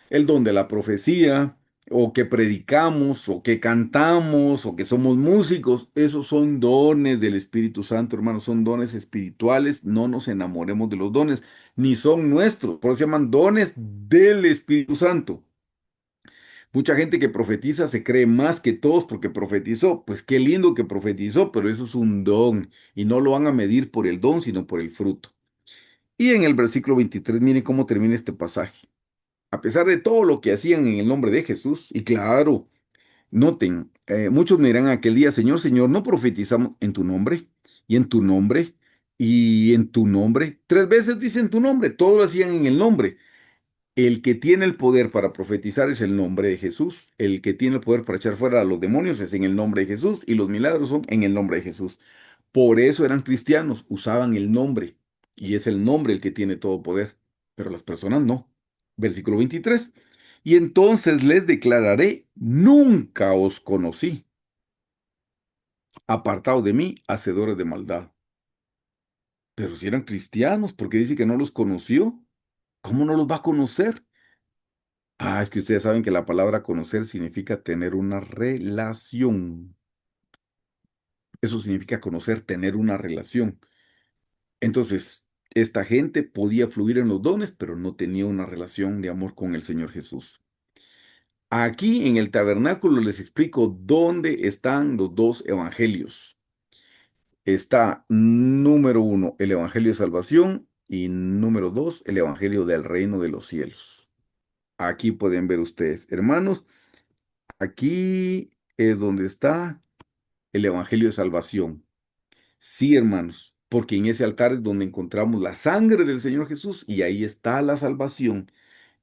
Speaker 1: el don de la profecía, o que predicamos, o que cantamos, o que somos músicos. Esos son dones del Espíritu Santo, hermanos, son dones espirituales. No nos enamoremos de los dones, ni son nuestros, por eso se llaman dones del Espíritu Santo. Mucha gente que profetiza se cree más que todos porque profetizó. Pues qué lindo que profetizó, pero eso es un don y no lo van a medir por el don, sino por el fruto. Y en el versículo 23, miren cómo termina este pasaje. A pesar de todo lo que hacían en el nombre de Jesús, y claro, noten, muchos me dirán aquel día, Señor, Señor, ¿no profetizamos en tu nombre? Y en tu nombre, y en tu nombre. Tres veces dicen tu nombre, todo lo hacían en el nombre. El que tiene el poder para profetizar es el nombre de Jesús. El que tiene el poder para echar fuera a los demonios es en el nombre de Jesús. Y los milagros son en el nombre de Jesús. Por eso eran cristianos, usaban el nombre. Y es el nombre el que tiene todo poder. Pero las personas no. Versículo 23. Y entonces les declararé, nunca os conocí. Apartados de mí, hacedores de maldad. Pero si eran cristianos, porque dice que no los conoció, ¿cómo no los va a conocer? Ah, es que ustedes saben que la palabra conocer significa tener una relación. Eso significa conocer, tener una relación. Entonces, esta gente podía fluir en los dones, pero no tenía una relación de amor con el Señor Jesús. Aquí en el tabernáculo les explico dónde están los dos evangelios. Está número uno, el evangelio de salvación y número dos, el evangelio del reino de los cielos. Aquí pueden ver ustedes, hermanos, aquí es donde está el evangelio de salvación. Sí, hermanos, porque en ese altar es donde encontramos la sangre del Señor Jesús y ahí está la salvación.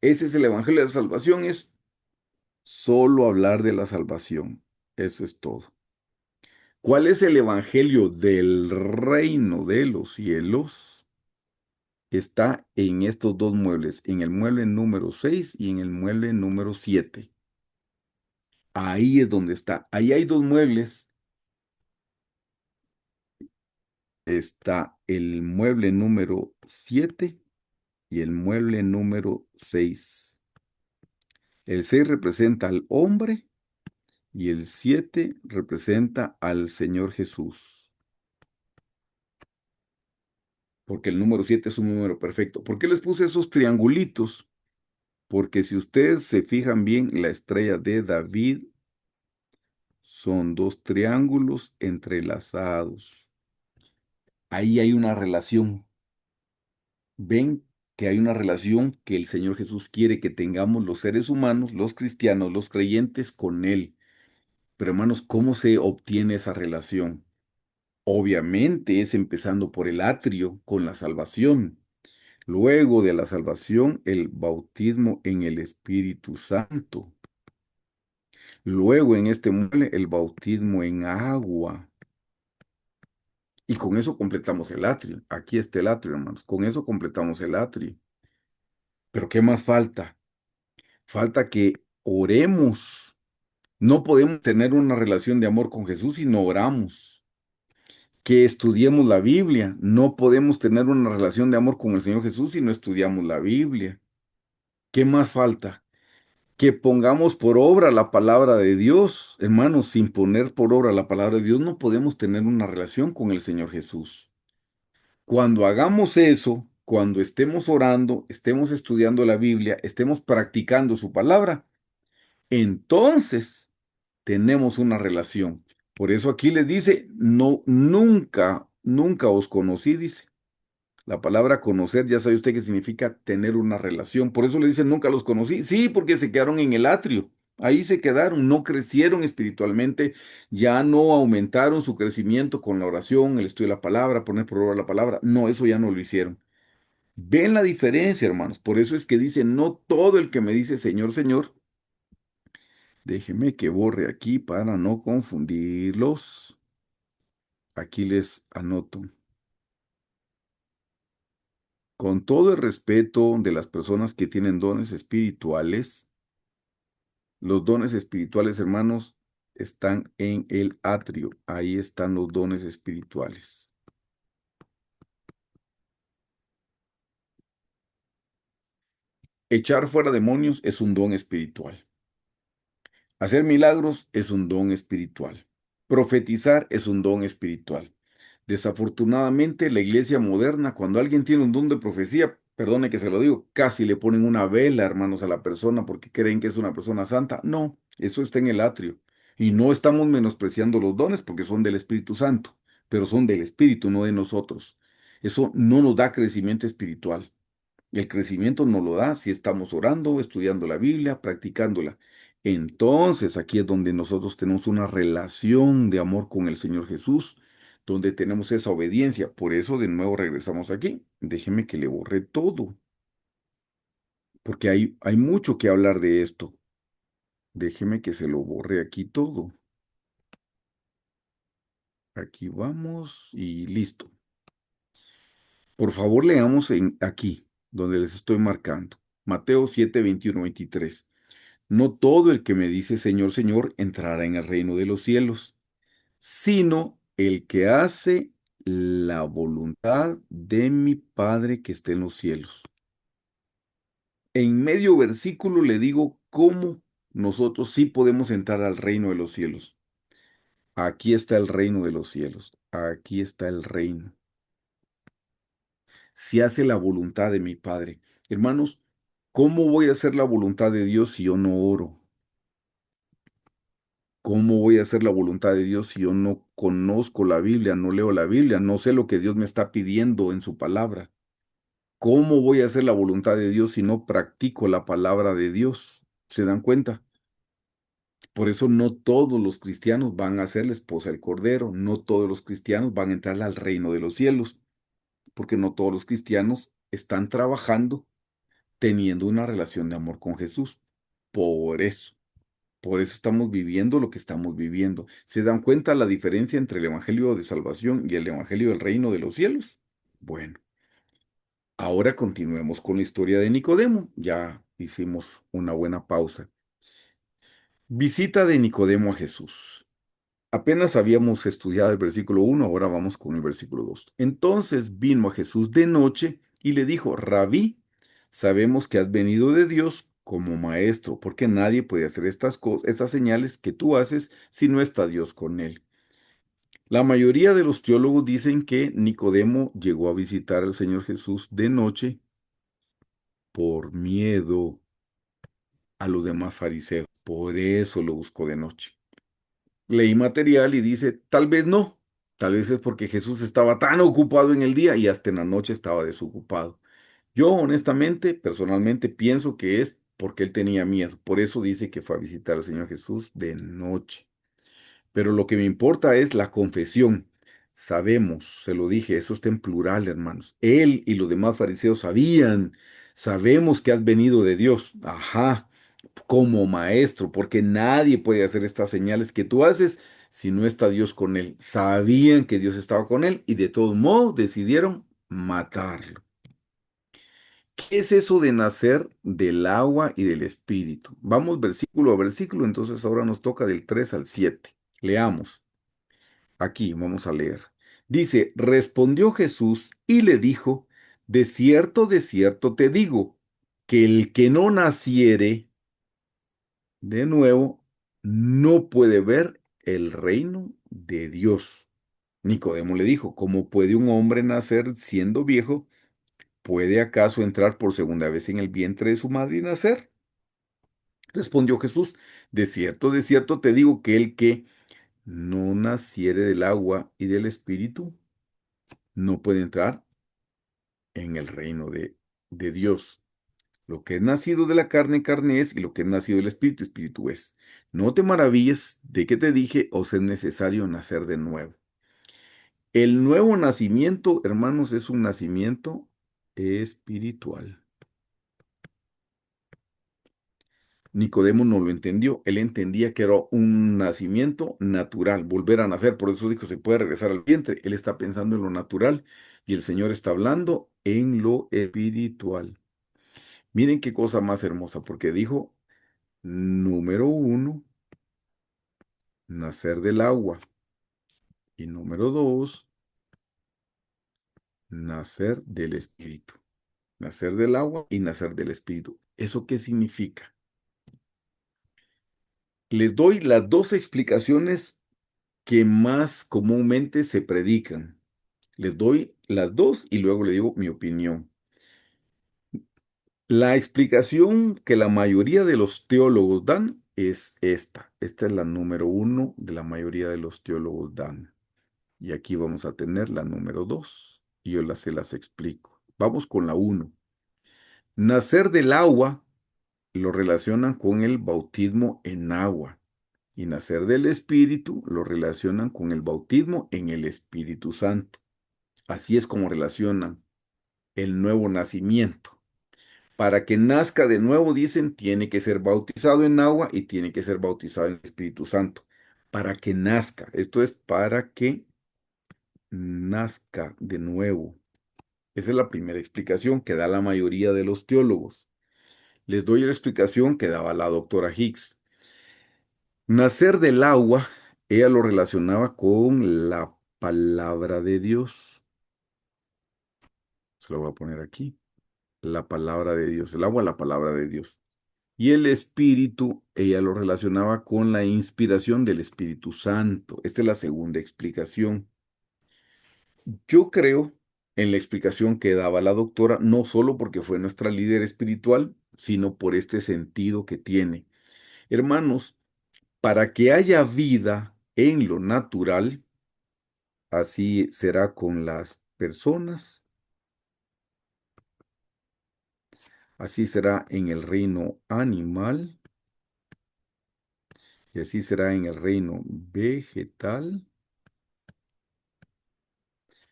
Speaker 1: Ese es el evangelio de salvación, es solo hablar de la salvación. Eso es todo. ¿Cuál es el evangelio del reino de los cielos? Está en estos dos muebles, en el mueble número 6 y en el mueble número 7. Ahí es donde está. Ahí hay dos muebles. Está el mueble número 7 y el mueble número 6. El 6 representa al hombre y el 7 representa al Señor Jesús. Porque el número 7 es un número perfecto. ¿Por qué les puse esos triangulitos? Porque si ustedes se fijan bien, la estrella de David son dos triángulos entrelazados. Ahí hay una relación. ¿Ven que hay una relación que el Señor Jesús quiere que tengamos los seres humanos, los cristianos, los creyentes con Él. Pero hermanos, ¿cómo se obtiene esa relación? Obviamente es empezando por el atrio con la salvación. Luego de la salvación, el bautismo en el Espíritu Santo. Luego en este mundo, el bautismo en agua. Y con eso completamos el atrio. Aquí está el atrio, hermanos. Con eso completamos el atrio. Pero ¿qué más falta? Falta que oremos. No podemos tener una relación de amor con Jesús si no oramos. Que estudiemos la Biblia. No podemos tener una relación de amor con el Señor Jesús si no estudiamos la Biblia. ¿Qué más falta? Que pongamos por obra la palabra de Dios. Hermanos, sin poner por obra la palabra de Dios no podemos tener una relación con el Señor Jesús. Cuando hagamos eso, cuando estemos orando, estemos estudiando la Biblia, estemos practicando su palabra, entonces tenemos una relación. Por eso aquí les dice, no, nunca, nunca os conocí, dice. La palabra conocer, ya sabe usted que significa tener una relación. Por eso le dicen, nunca los conocí. Sí, porque se quedaron en el atrio. Ahí se quedaron, no crecieron espiritualmente, ya no aumentaron su crecimiento con la oración, el estudio de la palabra, poner por obra la palabra. No, eso ya no lo hicieron. Ven la diferencia, hermanos. Por eso es que dice, no todo el que me dice Señor, Señor, déjeme que borre aquí para no confundirlos. Aquí les anoto. Con todo el respeto de las personas que tienen dones espirituales, los dones espirituales, hermanos, están en el atrio. Ahí están los dones espirituales. Echar fuera demonios es un don espiritual. Hacer milagros es un don espiritual. Profetizar es un don espiritual. Desafortunadamente, la iglesia moderna, cuando alguien tiene un don de profecía, perdone que se lo digo, casi le ponen una vela, hermanos, a la persona porque creen que es una persona santa. No, eso está en el atrio. Y no estamos menospreciando los dones porque son del Espíritu Santo, pero son del Espíritu, no de nosotros. Eso no nos da crecimiento espiritual. El crecimiento nos lo da si estamos orando, estudiando la Biblia, practicándola. Entonces aquí es donde nosotros tenemos una relación de amor con el Señor Jesús, donde tenemos esa obediencia. Por eso de nuevo regresamos aquí. Déjeme que le borre todo, porque hay mucho que hablar de esto. Déjeme que se lo borre aquí todo. Aquí vamos y listo. Por favor, leamos aquí, donde les estoy marcando. Mateo 7, 21, 23. No todo el que me dice Señor, Señor entrará en el reino de los cielos, sino el que hace la voluntad de mi Padre que está en los cielos. En medio versículo le digo cómo nosotros sí podemos entrar al reino de los cielos. Aquí está el reino de los cielos. Aquí está el reino. Si hace la voluntad de mi Padre. Hermanos, ¿cómo voy a hacer la voluntad de Dios si yo no oro? ¿Cómo voy a hacer la voluntad de Dios si yo no conozco la Biblia, no leo la Biblia, no sé lo que Dios me está pidiendo en su palabra? ¿Cómo voy a hacer la voluntad de Dios si no practico la palabra de Dios? ¿Se dan cuenta? Por eso no todos los cristianos van a ser la esposa del Cordero, no todos los cristianos van a entrar al reino de los cielos, porque no todos los cristianos están trabajando teniendo una relación de amor con Jesús. Por eso. Por eso estamos viviendo lo que estamos viviendo. ¿Se dan cuenta la diferencia entre el Evangelio de Salvación y el Evangelio del Reino de los Cielos? Bueno, ahora continuemos con la historia de Nicodemo. Ya hicimos una buena pausa. Visita de Nicodemo a Jesús. Apenas habíamos estudiado el versículo 1, ahora vamos con el versículo 2. Entonces vino a Jesús de noche y le dijo, Rabí, sabemos que has venido de Dios como maestro, porque nadie puede hacer estas cosas, esas señales que tú haces si no está Dios con él. La mayoría de los teólogos dicen que Nicodemo llegó a visitar al Señor Jesús de noche por miedo a los demás fariseos. Por eso lo buscó de noche. Leí material y dice, tal vez no, tal vez es porque Jesús estaba tan ocupado en el día y hasta en la noche estaba desocupado. Yo honestamente, personalmente, pienso que es porque él tenía miedo. Por eso dice que fue a visitar al Señor Jesús de noche. Pero lo que me importa es la confesión. Sabemos, se lo dije, eso está en plural, hermanos. Él y los demás fariseos sabían, sabemos que has venido de Dios. Ajá, como maestro, porque nadie puede hacer estas señales que tú haces si no está Dios con él. Sabían que Dios estaba con él y de todos modos decidieron matarlo. ¿Qué es eso de nacer del agua y del espíritu? Vamos versículo a versículo, entonces ahora nos toca del 3 al 7. Leamos. Aquí vamos a leer. Dice, respondió Jesús y le dijo, de cierto te digo, que el que no naciere de nuevo no puede ver el reino de Dios. Nicodemo le dijo, ¿cómo puede un hombre nacer siendo viejo? ¿Puede acaso entrar por segunda vez en el vientre de su madre y nacer? Respondió Jesús, de cierto te digo que el que no naciere del agua y del espíritu no puede entrar en el reino de Dios. Lo que es nacido de la carne, carne es, y lo que es nacido del espíritu, espíritu es. No te maravilles de que te dije, os es necesario nacer de nuevo. El nuevo nacimiento, hermanos, es un nacimiento espiritual. Nicodemo no lo entendió, él entendía que era un nacimiento natural, volver a nacer, por eso dijo, se puede regresar al vientre, él está pensando en lo natural y el Señor está hablando en lo espiritual. Miren qué cosa más hermosa, porque dijo, número uno, nacer del agua, y número dos, nacer del espíritu. Nacer del agua y nacer del espíritu. ¿Eso qué significa? Les doy las dos explicaciones que más comúnmente se predican. Les doy las dos y luego le digo mi opinión. La explicación que la mayoría de los teólogos dan es esta. Esta es la número uno de la mayoría de los teólogos dan. Y aquí vamos a tener la número dos. Y yo se las explico. Vamos con la uno. Nacer del agua lo relacionan con el bautismo en agua. Y nacer del Espíritu lo relacionan con el bautismo en el Espíritu Santo. Así es como relacionan el nuevo nacimiento. Para que nazca de nuevo, dicen, tiene que ser bautizado en agua y tiene que ser bautizado en el Espíritu Santo. Para que nazca. Esto es para que nazca de nuevo. Esa es la primera explicación que da la mayoría de los teólogos. Les doy la explicación que daba la doctora Hicks. Nacer del agua, ella lo relacionaba con la palabra de Dios. Se lo voy a poner aquí. La palabra de Dios. El agua, la palabra de Dios. Y el espíritu, ella lo relacionaba con la inspiración del Espíritu Santo. Esta es la segunda explicación. Yo creo en la explicación que daba la doctora, no solo porque fue nuestra líder espiritual, sino por este sentido que tiene. Hermanos, para que haya vida en lo natural, así será con las personas, así será en el reino animal y así será en el reino vegetal.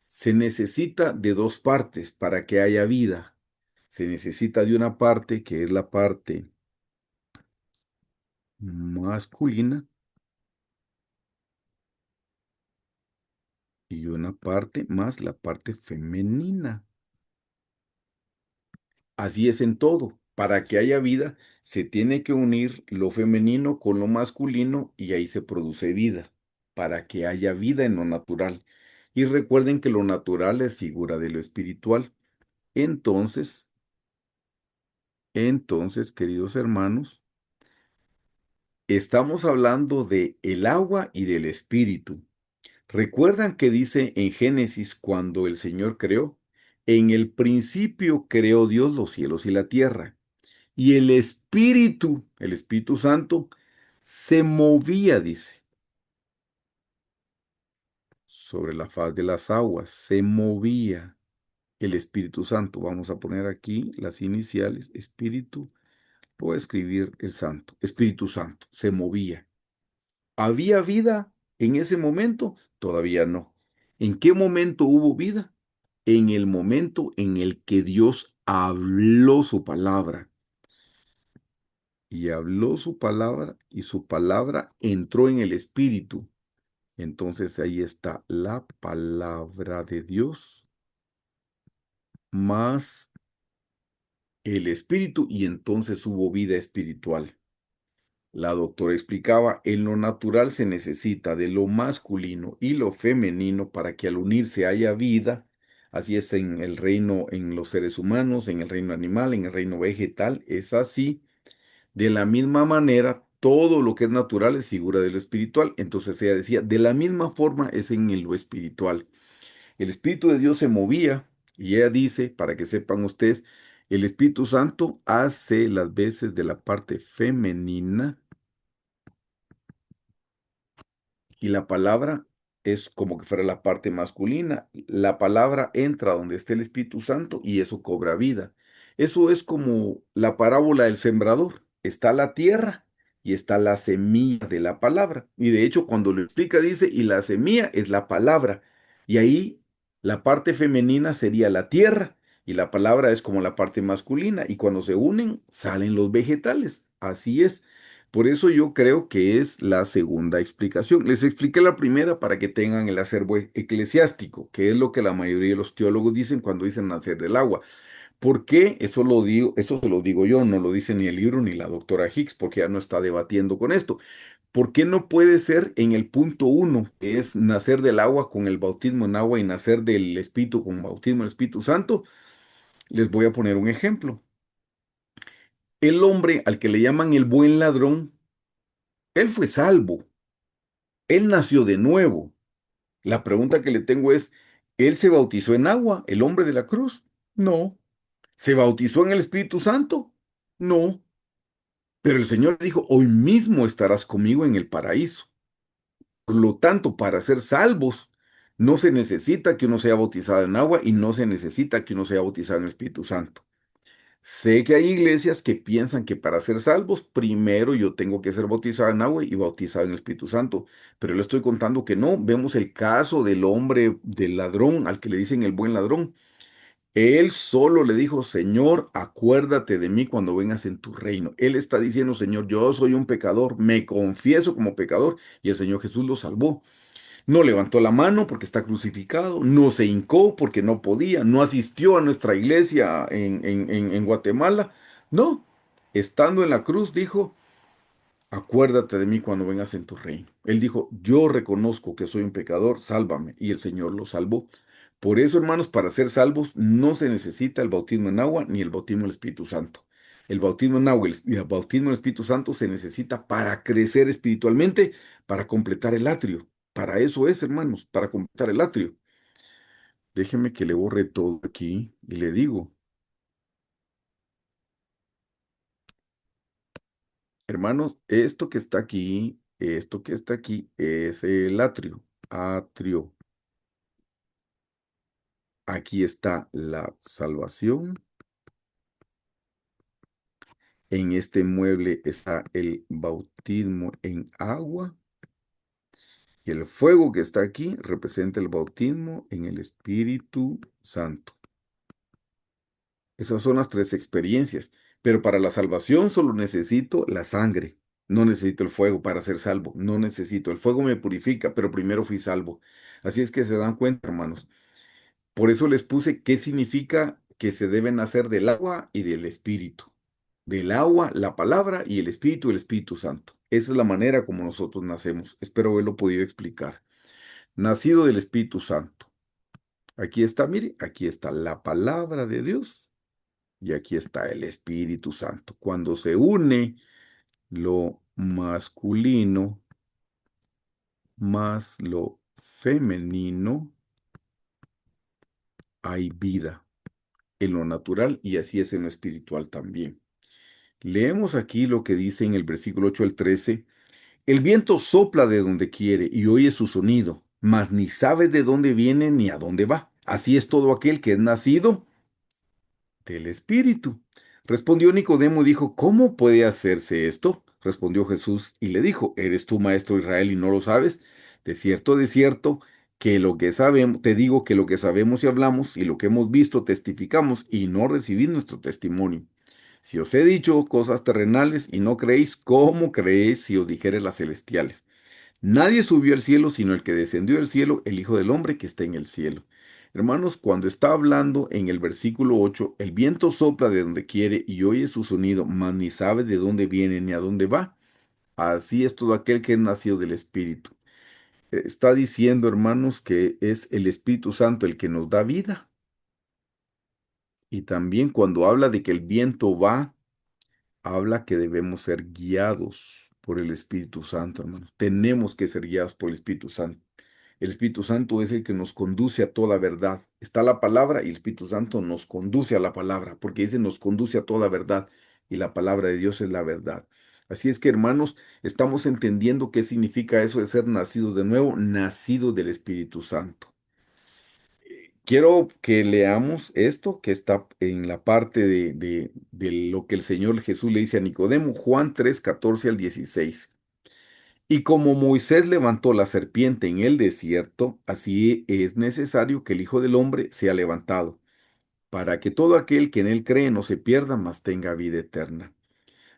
Speaker 1: Se necesita de dos partes para que haya vida. Se necesita de una parte que es la parte masculina y una parte más la parte femenina. Así es en todo. Para que haya vida, se tiene que unir lo femenino con lo masculino y ahí se produce vida, para que haya vida en lo natural. Y recuerden que lo natural es figura de lo espiritual. Entonces, queridos hermanos, estamos hablando de el agua y del espíritu. ¿Recuerdan que dice en Génesis cuando el Señor creó? En el principio creó Dios los cielos y la tierra. Y el Espíritu Santo, se movía, dice, sobre la faz de las aguas, se movía. el Espíritu Santo. Vamos a poner aquí las iniciales, Espíritu, voy a escribir el Santo, Espíritu Santo, se movía. ¿Había vida en ese momento? Todavía no. ¿En qué momento hubo vida? En el momento en el que Dios habló su palabra. Y habló su palabra y su palabra entró en el Espíritu. Entonces ahí está la palabra de Dios más el Espíritu y entonces hubo vida espiritual. La doctora explicaba, en lo natural se necesita de lo masculino y lo femenino para que al unirse haya vida. Así es en el reino, en los seres humanos, en el reino animal, en el reino vegetal, es así. De la misma manera, todo lo que es natural es figura de lo espiritual. Entonces ella decía, de la misma forma es en lo espiritual. El Espíritu de Dios se movía y ella dice, para que sepan ustedes, el Espíritu Santo hace las veces de la parte femenina y la palabra es como que fuera la parte masculina. La palabra entra donde esté el Espíritu Santo y eso cobra vida. Eso es como la parábola del sembrador. Está la tierra y está la semilla de la palabra. Y de hecho, cuando lo explica, dice, y la semilla es la palabra. Y ahí la parte femenina sería la tierra y la palabra es como la parte masculina. Y cuando se unen, salen los vegetales. Así es. Por eso yo creo que es la segunda explicación. Les expliqué la primera para que tengan el acervo eclesiástico, que es lo que la mayoría de los teólogos dicen cuando dicen nacer del agua. ¿Por qué? Eso lo digo, eso se lo digo yo, no lo dice ni el libro ni la doctora Hicks, porque ya no está debatiendo con esto. ¿Por qué no puede ser en el punto uno, que es nacer del agua con el bautismo en agua y nacer del Espíritu con bautismo en el Espíritu Santo? Les voy a poner un ejemplo. El hombre al que le llaman el buen ladrón, él fue salvo. Él nació de nuevo. La pregunta que le tengo es, ¿él se bautizó en agua, el hombre de la cruz? No. ¿Se bautizó en el Espíritu Santo? No. Pero el Señor dijo, hoy mismo estarás conmigo en el paraíso. Por lo tanto, para ser salvos, no se necesita que uno sea bautizado en agua y no se necesita que uno sea bautizado en el Espíritu Santo. Sé que hay iglesias que piensan que para ser salvos, primero yo tengo que ser bautizado en agua y bautizado en el Espíritu Santo, pero le estoy contando que no. Vemos el caso del hombre, del ladrón, al que le dicen el buen ladrón. Él solo le dijo, Señor, acuérdate de mí cuando vengas en tu reino. Él está diciendo, Señor, yo soy un pecador, me confieso como pecador, y el Señor Jesús lo salvó. No levantó la mano porque está crucificado, no se hincó porque no podía, no asistió a nuestra iglesia en Guatemala. No, estando en la cruz dijo, acuérdate de mí cuando vengas en tu reino. Él dijo, yo reconozco que soy un pecador, sálvame. Y el Señor lo salvó. Por eso, hermanos, para ser salvos no se necesita el bautismo en agua ni el bautismo del Espíritu Santo. El bautismo en agua y el bautismo del Espíritu Santo se necesita para crecer espiritualmente, para completar el atrio. Para eso es, hermanos, para completar el atrio. Déjeme que le borre todo aquí y le digo, hermanos, esto que está aquí es el atrio. Atrio. Aquí está la salvación. En este mueble está el bautismo en agua. Y el fuego que está aquí representa el bautismo en el Espíritu Santo. Esas son las tres experiencias. Pero para la salvación solo necesito la sangre. No necesito el fuego para ser salvo. No necesito. El fuego me purifica, pero primero fui salvo. Así es que se dan cuenta, hermanos. Por eso les puse qué significa que se deben hacer del agua y del Espíritu. Del agua, la palabra y el Espíritu Santo. Esa es la manera como nosotros nacemos. Espero haberlo podido explicar. Nacido del Espíritu Santo. Aquí está, mire, aquí está la palabra de Dios y aquí está el Espíritu Santo. Cuando se une lo masculino más lo femenino, hay vida en lo natural y así es en lo espiritual también. Leemos aquí lo que dice en el versículo 8 al 13. El viento sopla de donde quiere y oye su sonido, mas ni sabes de dónde viene ni a dónde va. Así es todo aquel que es nacido del Espíritu. Respondió Nicodemo y dijo, ¿cómo puede hacerse esto? Respondió Jesús y le dijo, ¿eres tú maestro de Israel y no lo sabes? De cierto, que lo que sabemos, te digo que lo que sabemos y hablamos y lo que hemos visto testificamos y no recibid nuestro testimonio. Si os he dicho cosas terrenales y no creéis, ¿cómo creéis si os dijere las celestiales? Nadie subió al cielo sino el que descendió del cielo, el Hijo del Hombre que está en el cielo. Hermanos, cuando está hablando en el versículo 8, el viento sopla de donde quiere y oye su sonido, mas ni sabe de dónde viene ni a dónde va. Así es todo aquel que es nacido del Espíritu. Está diciendo, hermanos, que es el Espíritu Santo el que nos da vida. Y también cuando habla de que el viento va, habla que debemos ser guiados por el Espíritu Santo, hermanos. Tenemos que ser guiados por el Espíritu Santo. El Espíritu Santo es el que nos conduce a toda verdad. Está la palabra y el Espíritu Santo nos conduce a la palabra, porque dice nos conduce a toda verdad y la palabra de Dios es la verdad. Así es que, hermanos, estamos entendiendo qué significa eso de ser nacidos de nuevo, nacidos del Espíritu Santo. Quiero que leamos esto que está en la parte de lo que el Señor Jesús le dice a Nicodemo, Juan 3, 14 al 16. Y como Moisés levantó la serpiente en el desierto, así es necesario que el Hijo del Hombre sea levantado, para que todo aquel que en él cree no se pierda, mas tenga vida eterna.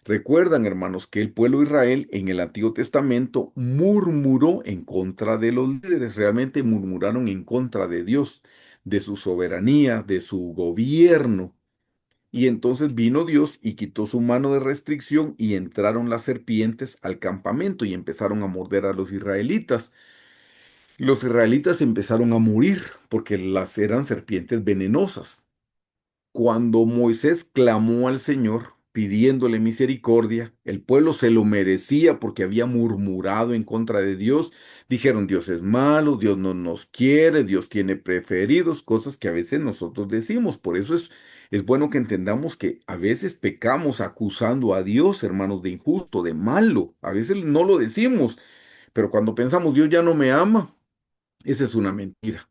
Speaker 1: Recuerdan, hermanos, que el pueblo de Israel en el Antiguo Testamento murmuró en contra de los líderes, realmente murmuraron en contra de Dios, de su soberanía, de su gobierno. Y entonces vino Dios y quitó su mano de restricción y entraron las serpientes al campamento y empezaron a morder a los israelitas. Los israelitas empezaron a morir porque las eran serpientes venenosas. Cuando Moisés clamó al Señor pidiéndole misericordia, el pueblo se lo merecía porque había murmurado en contra de Dios. Dijeron, Dios es malo, Dios no nos quiere, Dios tiene preferidos, cosas que a veces nosotros decimos. Por eso es bueno que entendamos que a veces pecamos acusando a Dios, hermanos, de injusto, de malo. A veces no lo decimos, pero cuando pensamos, Dios ya no me ama, esa es una mentira.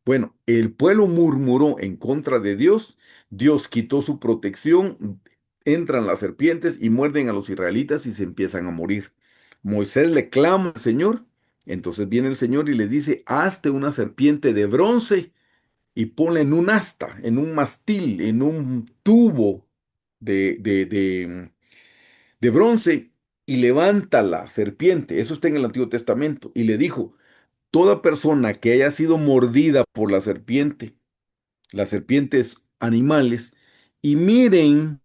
Speaker 1: Bueno, el pueblo murmuró en contra de Dios, Dios quitó su protección, entran las serpientes y muerden a los israelitas y se empiezan a morir. Moisés le clama al Señor, entonces viene el Señor y le dice, hazte una serpiente de bronce y ponla en un asta, en un mastil, en un tubo de bronce y levanta la serpiente. Eso está en el Antiguo Testamento. Y le dijo, toda persona que haya sido mordida por la serpiente, las serpientes animales, y miren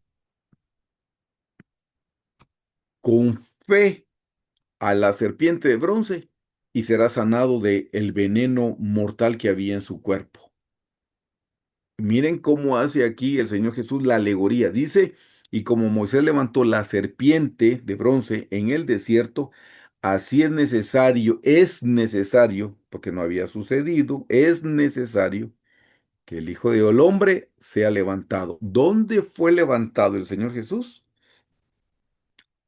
Speaker 1: con fe a la serpiente de bronce y será sanado de el veneno mortal que había en su cuerpo. Miren cómo hace aquí el Señor Jesús la alegoría. Dice, y como Moisés levantó la serpiente de bronce en el desierto, así es necesario, porque no había sucedido, es necesario que el Hijo del Hombre sea levantado. ¿Dónde fue levantado el Señor Jesús?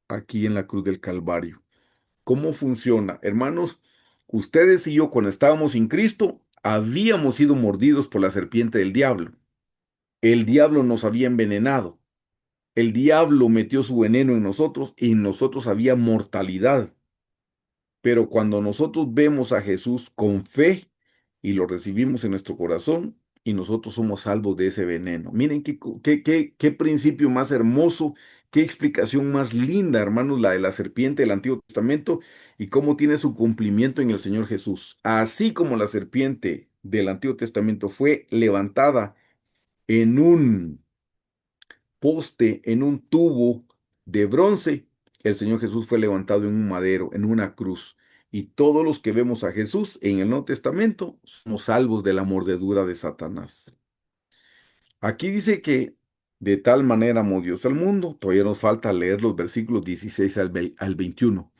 Speaker 1: Aquí en la cruz del Calvario. ¿Cómo funciona? Hermanos, ustedes y yo cuando estábamos en Cristo, habíamos sido mordidos por la serpiente del diablo. El diablo nos había envenenado. El diablo metió su veneno en nosotros y en nosotros había mortalidad. Pero cuando nosotros vemos a Jesús con fe y lo recibimos en nuestro corazón y nosotros somos salvos de ese veneno. Miren qué principio más hermoso, qué explicación más linda, hermanos, la de la serpiente del Antiguo Testamento y cómo tiene su cumplimiento en el Señor Jesús. Así como la serpiente del Antiguo Testamento fue levantada en un poste, en un tubo de bronce, el Señor Jesús fue levantado en un madero, en una cruz. Y todos los que vemos a Jesús en el Nuevo Testamento somos salvos de la mordedura de Satanás. Aquí dice que de tal manera amó Dios al mundo, todavía nos falta leer los versículos 16 al 21.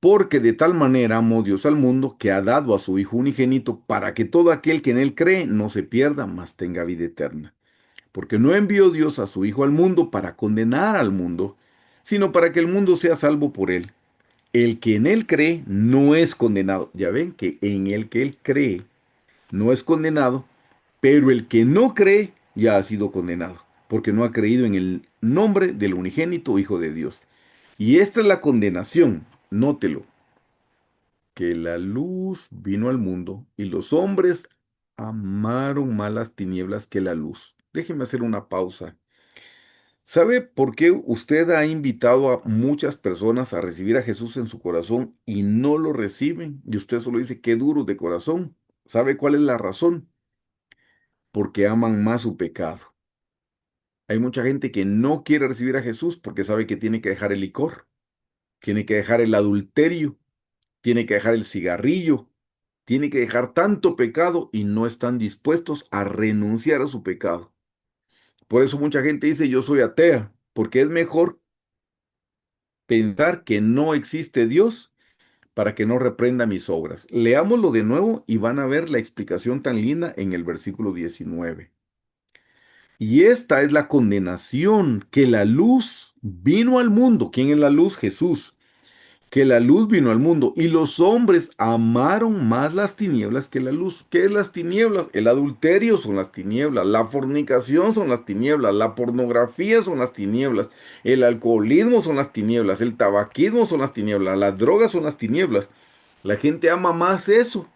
Speaker 1: Porque de tal manera amó Dios al mundo que ha dado a su Hijo unigénito para que todo aquel que en él cree no se pierda, mas tenga vida eterna. Porque no envió Dios a su Hijo al mundo para condenar al mundo, sino para que el mundo sea salvo por él. El que en él cree no es condenado. Ya ven que en el que él cree no es condenado, Pero el que no cree ya ha sido condenado, porque no ha creído en el nombre del unigénito Hijo de Dios. Y esta es la condenación, nótelo, que la luz vino al mundo y los hombres amaron más las tinieblas que la luz. Déjeme hacer una pausa. ¿Sabe por qué usted ha invitado a muchas personas a recibir a Jesús en su corazón y no lo reciben? Y usted solo dice, qué duro de corazón. ¿Sabe cuál es la razón? Porque aman más su pecado. Hay mucha gente que no quiere recibir a Jesús porque sabe que tiene que dejar el licor, tiene que dejar el adulterio, tiene que dejar el cigarrillo, tiene que dejar tanto pecado y no están dispuestos a renunciar a su pecado. Por eso mucha gente dice yo soy atea, porque es mejor pensar que no existe Dios para que no reprenda mis obras. Leámoslo de nuevo y van a ver la explicación tan linda en el versículo 19. Y esta es la condenación, que la luz vino al mundo. ¿Quién es la luz? Jesús. Que la luz vino al mundo y los hombres amaron más las tinieblas que la luz. ¿Qué es las tinieblas? El adulterio son las tinieblas, la fornicación son las tinieblas, la pornografía son las tinieblas, el alcoholismo son las tinieblas, el tabaquismo son las tinieblas, las drogas son las tinieblas. La gente ama más eso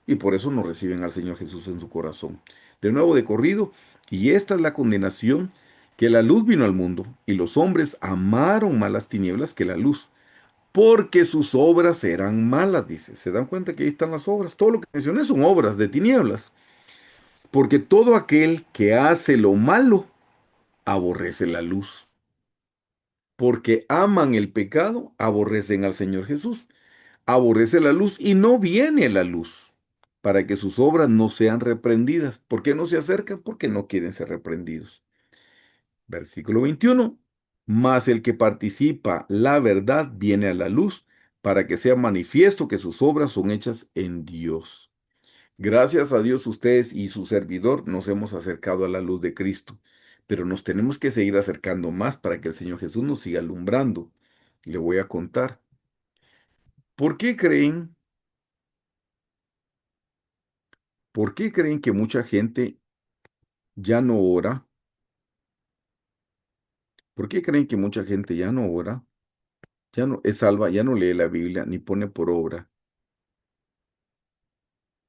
Speaker 1: y por eso no reciben al Señor Jesús en su corazón. De nuevo de corrido, y esta es la condenación, que la luz vino al mundo y los hombres amaron más las tinieblas que la luz porque sus obras eran malas, dice. ¿Se dan cuenta que ahí están las obras? Todo lo que mencioné son obras de tinieblas. Porque todo aquel que hace lo malo aborrece la luz. Porque aman el pecado, aborrecen al Señor Jesús. Aborrece la luz y no viene la luz para que sus obras no sean reprendidas. ¿Por qué no se acercan? Porque no quieren ser reprendidos. Versículo 21. Mas el que participa la verdad viene a la luz para que sea manifiesto que sus obras son hechas en Dios. Gracias a Dios ustedes y su servidor nos hemos acercado a la luz de Cristo, pero nos tenemos que seguir acercando más para que el Señor Jesús nos siga alumbrando. Le voy a contar. ¿Por qué creen, por qué creen que mucha gente ya no ora? ¿Por qué creen que mucha gente ya no ora? Ya no es salva, ya no lee la Biblia ni pone por obra.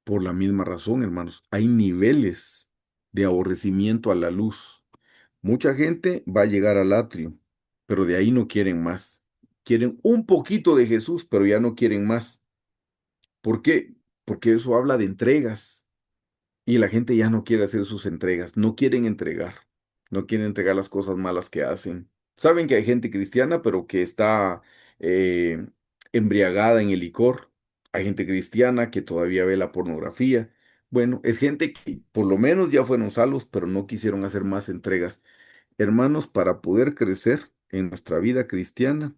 Speaker 1: Por la misma razón, hermanos, hay niveles de aborrecimiento a la luz. Mucha gente va a llegar al atrio, pero de ahí no quieren más. Quieren un poquito de Jesús, pero ya no quieren más. ¿Por qué? Porque eso habla de entregas. Y la gente ya no quiere hacer sus entregas, no quieren entregar, no quieren entregar las cosas malas que hacen. Saben que hay gente cristiana, pero que está eh, embriagada en el licor. Hay gente cristiana que todavía ve la pornografía. Bueno, es gente que por lo menos ya fueron salvos, pero no quisieron hacer más entregas. Hermanos, para poder crecer en nuestra vida cristiana,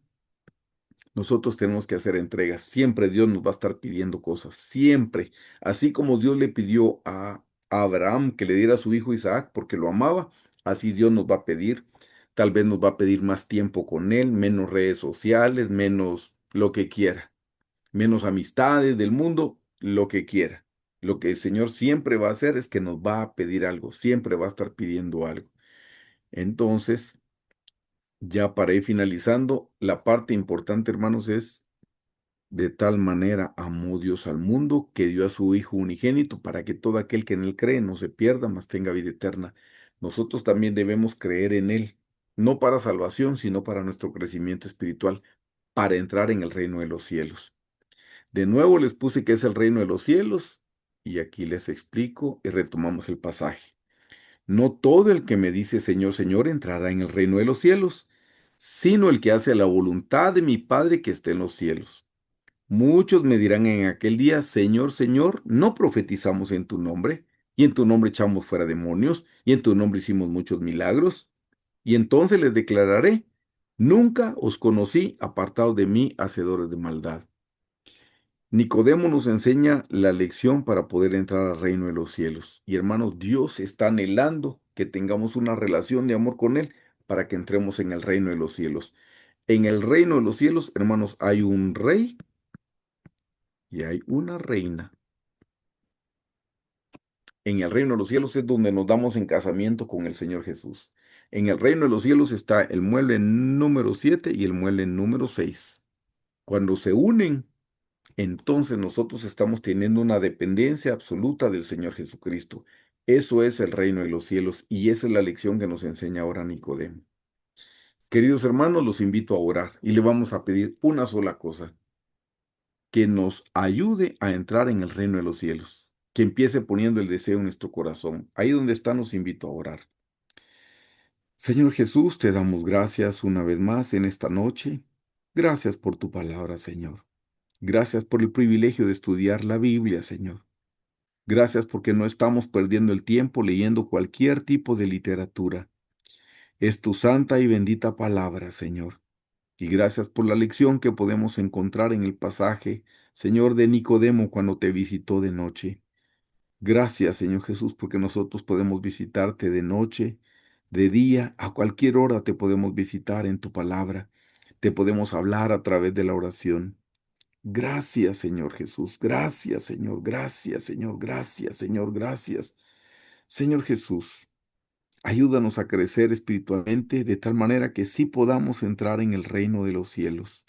Speaker 1: nosotros tenemos que hacer entregas. Siempre Dios nos va a estar pidiendo cosas. Siempre. Así como Dios le pidió a Abraham que le diera a su hijo Isaac porque lo amaba, así Dios nos va a pedir. Tal vez nos va a pedir más tiempo con Él, menos redes sociales, menos lo que quiera, menos amistades del mundo, lo que quiera. Lo que el Señor siempre va a hacer es que nos va a pedir algo, siempre va a estar pidiendo algo. Entonces, ya para ir finalizando, la parte importante, hermanos, es de tal manera amó Dios al mundo que dio a su Hijo unigénito para que todo aquel que en él cree no se pierda, mas tenga vida eterna. Nosotros también debemos creer en él, no para salvación, sino para nuestro crecimiento espiritual, para entrar en el reino de los cielos. De nuevo les puse que es el reino de los cielos y aquí les explico y retomamos el pasaje. No todo el que me dice Señor, Señor entrará en el reino de los cielos, sino el que hace la voluntad de mi Padre que esté en los cielos. Muchos me dirán en aquel día, Señor, Señor, ¿no profetizamos en tu nombre? Y en tu nombre echamos fuera demonios, y en tu nombre hicimos muchos milagros. Y entonces les declararé, nunca os conocí, apartados de mí, hacedores de maldad. Nicodemo nos enseña la lección para poder entrar al reino de los cielos. Y hermanos, Dios está anhelando que tengamos una relación de amor con Él para que entremos en el reino de los cielos. En el reino de los cielos, hermanos, hay un rey y hay una reina. En el reino de los cielos es donde nos damos en casamiento con el Señor Jesús. En el reino de los cielos está el mueble número 7 y el mueble número 6. Cuando se unen, entonces nosotros estamos teniendo una dependencia absoluta del Señor Jesucristo. Eso es el reino de los cielos y esa es la lección que nos enseña ahora Nicodemo. Queridos hermanos, los invito a orar y le vamos a pedir una sola cosa, que nos ayude a entrar en el reino de los cielos, que empiece poniendo el deseo en nuestro corazón. Ahí donde está, los invito a orar. Señor Jesús, te damos gracias una vez más en esta noche. Gracias por tu palabra, Señor. Gracias por el privilegio de estudiar la Biblia, Señor. Gracias porque no estamos perdiendo el tiempo leyendo cualquier tipo de literatura. Es tu santa y bendita palabra, Señor. Y gracias por la lección que podemos encontrar en el pasaje, Señor, de Nicodemo cuando te visitó de noche. Gracias, Señor Jesús, porque nosotros podemos visitarte de noche, de día, a cualquier hora te podemos visitar en tu palabra. Te podemos hablar a través de la oración. Gracias, Señor Jesús. Gracias, Señor. Gracias, Señor. Gracias, Señor. Gracias. Señor Jesús, ayúdanos a crecer espiritualmente de tal manera que sí podamos entrar en el reino de los cielos.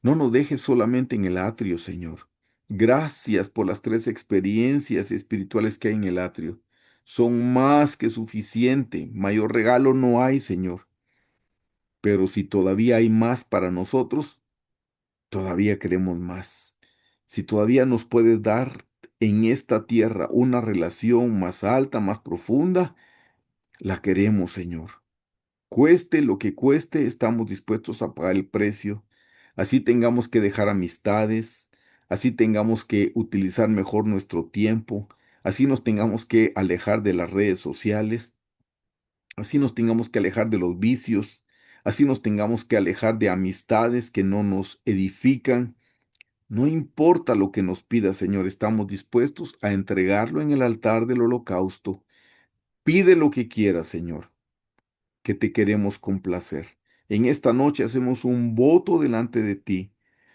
Speaker 1: No nos dejes solamente en el atrio, Señor. Gracias por las 3 experiencias espirituales que hay en el atrio. Son más que suficiente. Mayor regalo no hay, Señor. Pero si todavía hay más para nosotros, todavía queremos más. Si todavía nos puedes dar en esta tierra una relación más alta, más profunda, la queremos, Señor. Cueste lo que cueste, estamos dispuestos a pagar el precio. Así tengamos que dejar amistades, así tengamos que utilizar mejor nuestro tiempo, así nos tengamos que alejar de las redes sociales, así nos tengamos que alejar de los vicios, así nos tengamos que alejar de amistades que no nos edifican. No importa lo que nos pida, Señor, estamos dispuestos a entregarlo en el altar del holocausto. Pide lo que quieras, Señor, que te queremos complacer. En esta noche hacemos un voto delante de ti.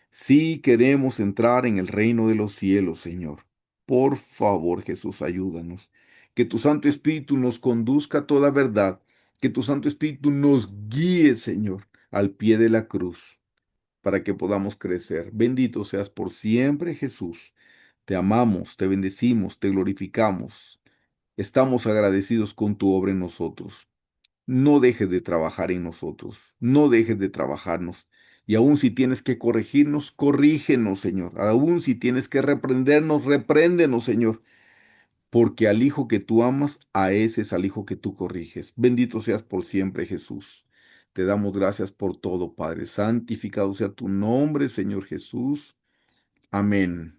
Speaker 1: Sí queremos entrar en el reino de los cielos, Señor. Por favor, Jesús, ayúdanos. Que tu Santo Espíritu nos conduzca a toda verdad. Que tu Santo Espíritu nos guíe, Señor, al pie de la cruz, para que podamos crecer. Bendito seas por siempre, Jesús. Te amamos, te bendecimos, te glorificamos. Estamos agradecidos con tu obra en nosotros. No dejes de trabajar en nosotros, no dejes de trabajarnos. Y aun si tienes que corregirnos, corrígenos, Señor. Aun si tienes que reprendernos, repréndenos, Señor. Porque al Hijo que tú amas, a ese es al Hijo que tú corriges. Bendito seas por siempre, Jesús. Te damos gracias por todo, Padre. Santificado sea tu nombre, Señor Jesús. Amén.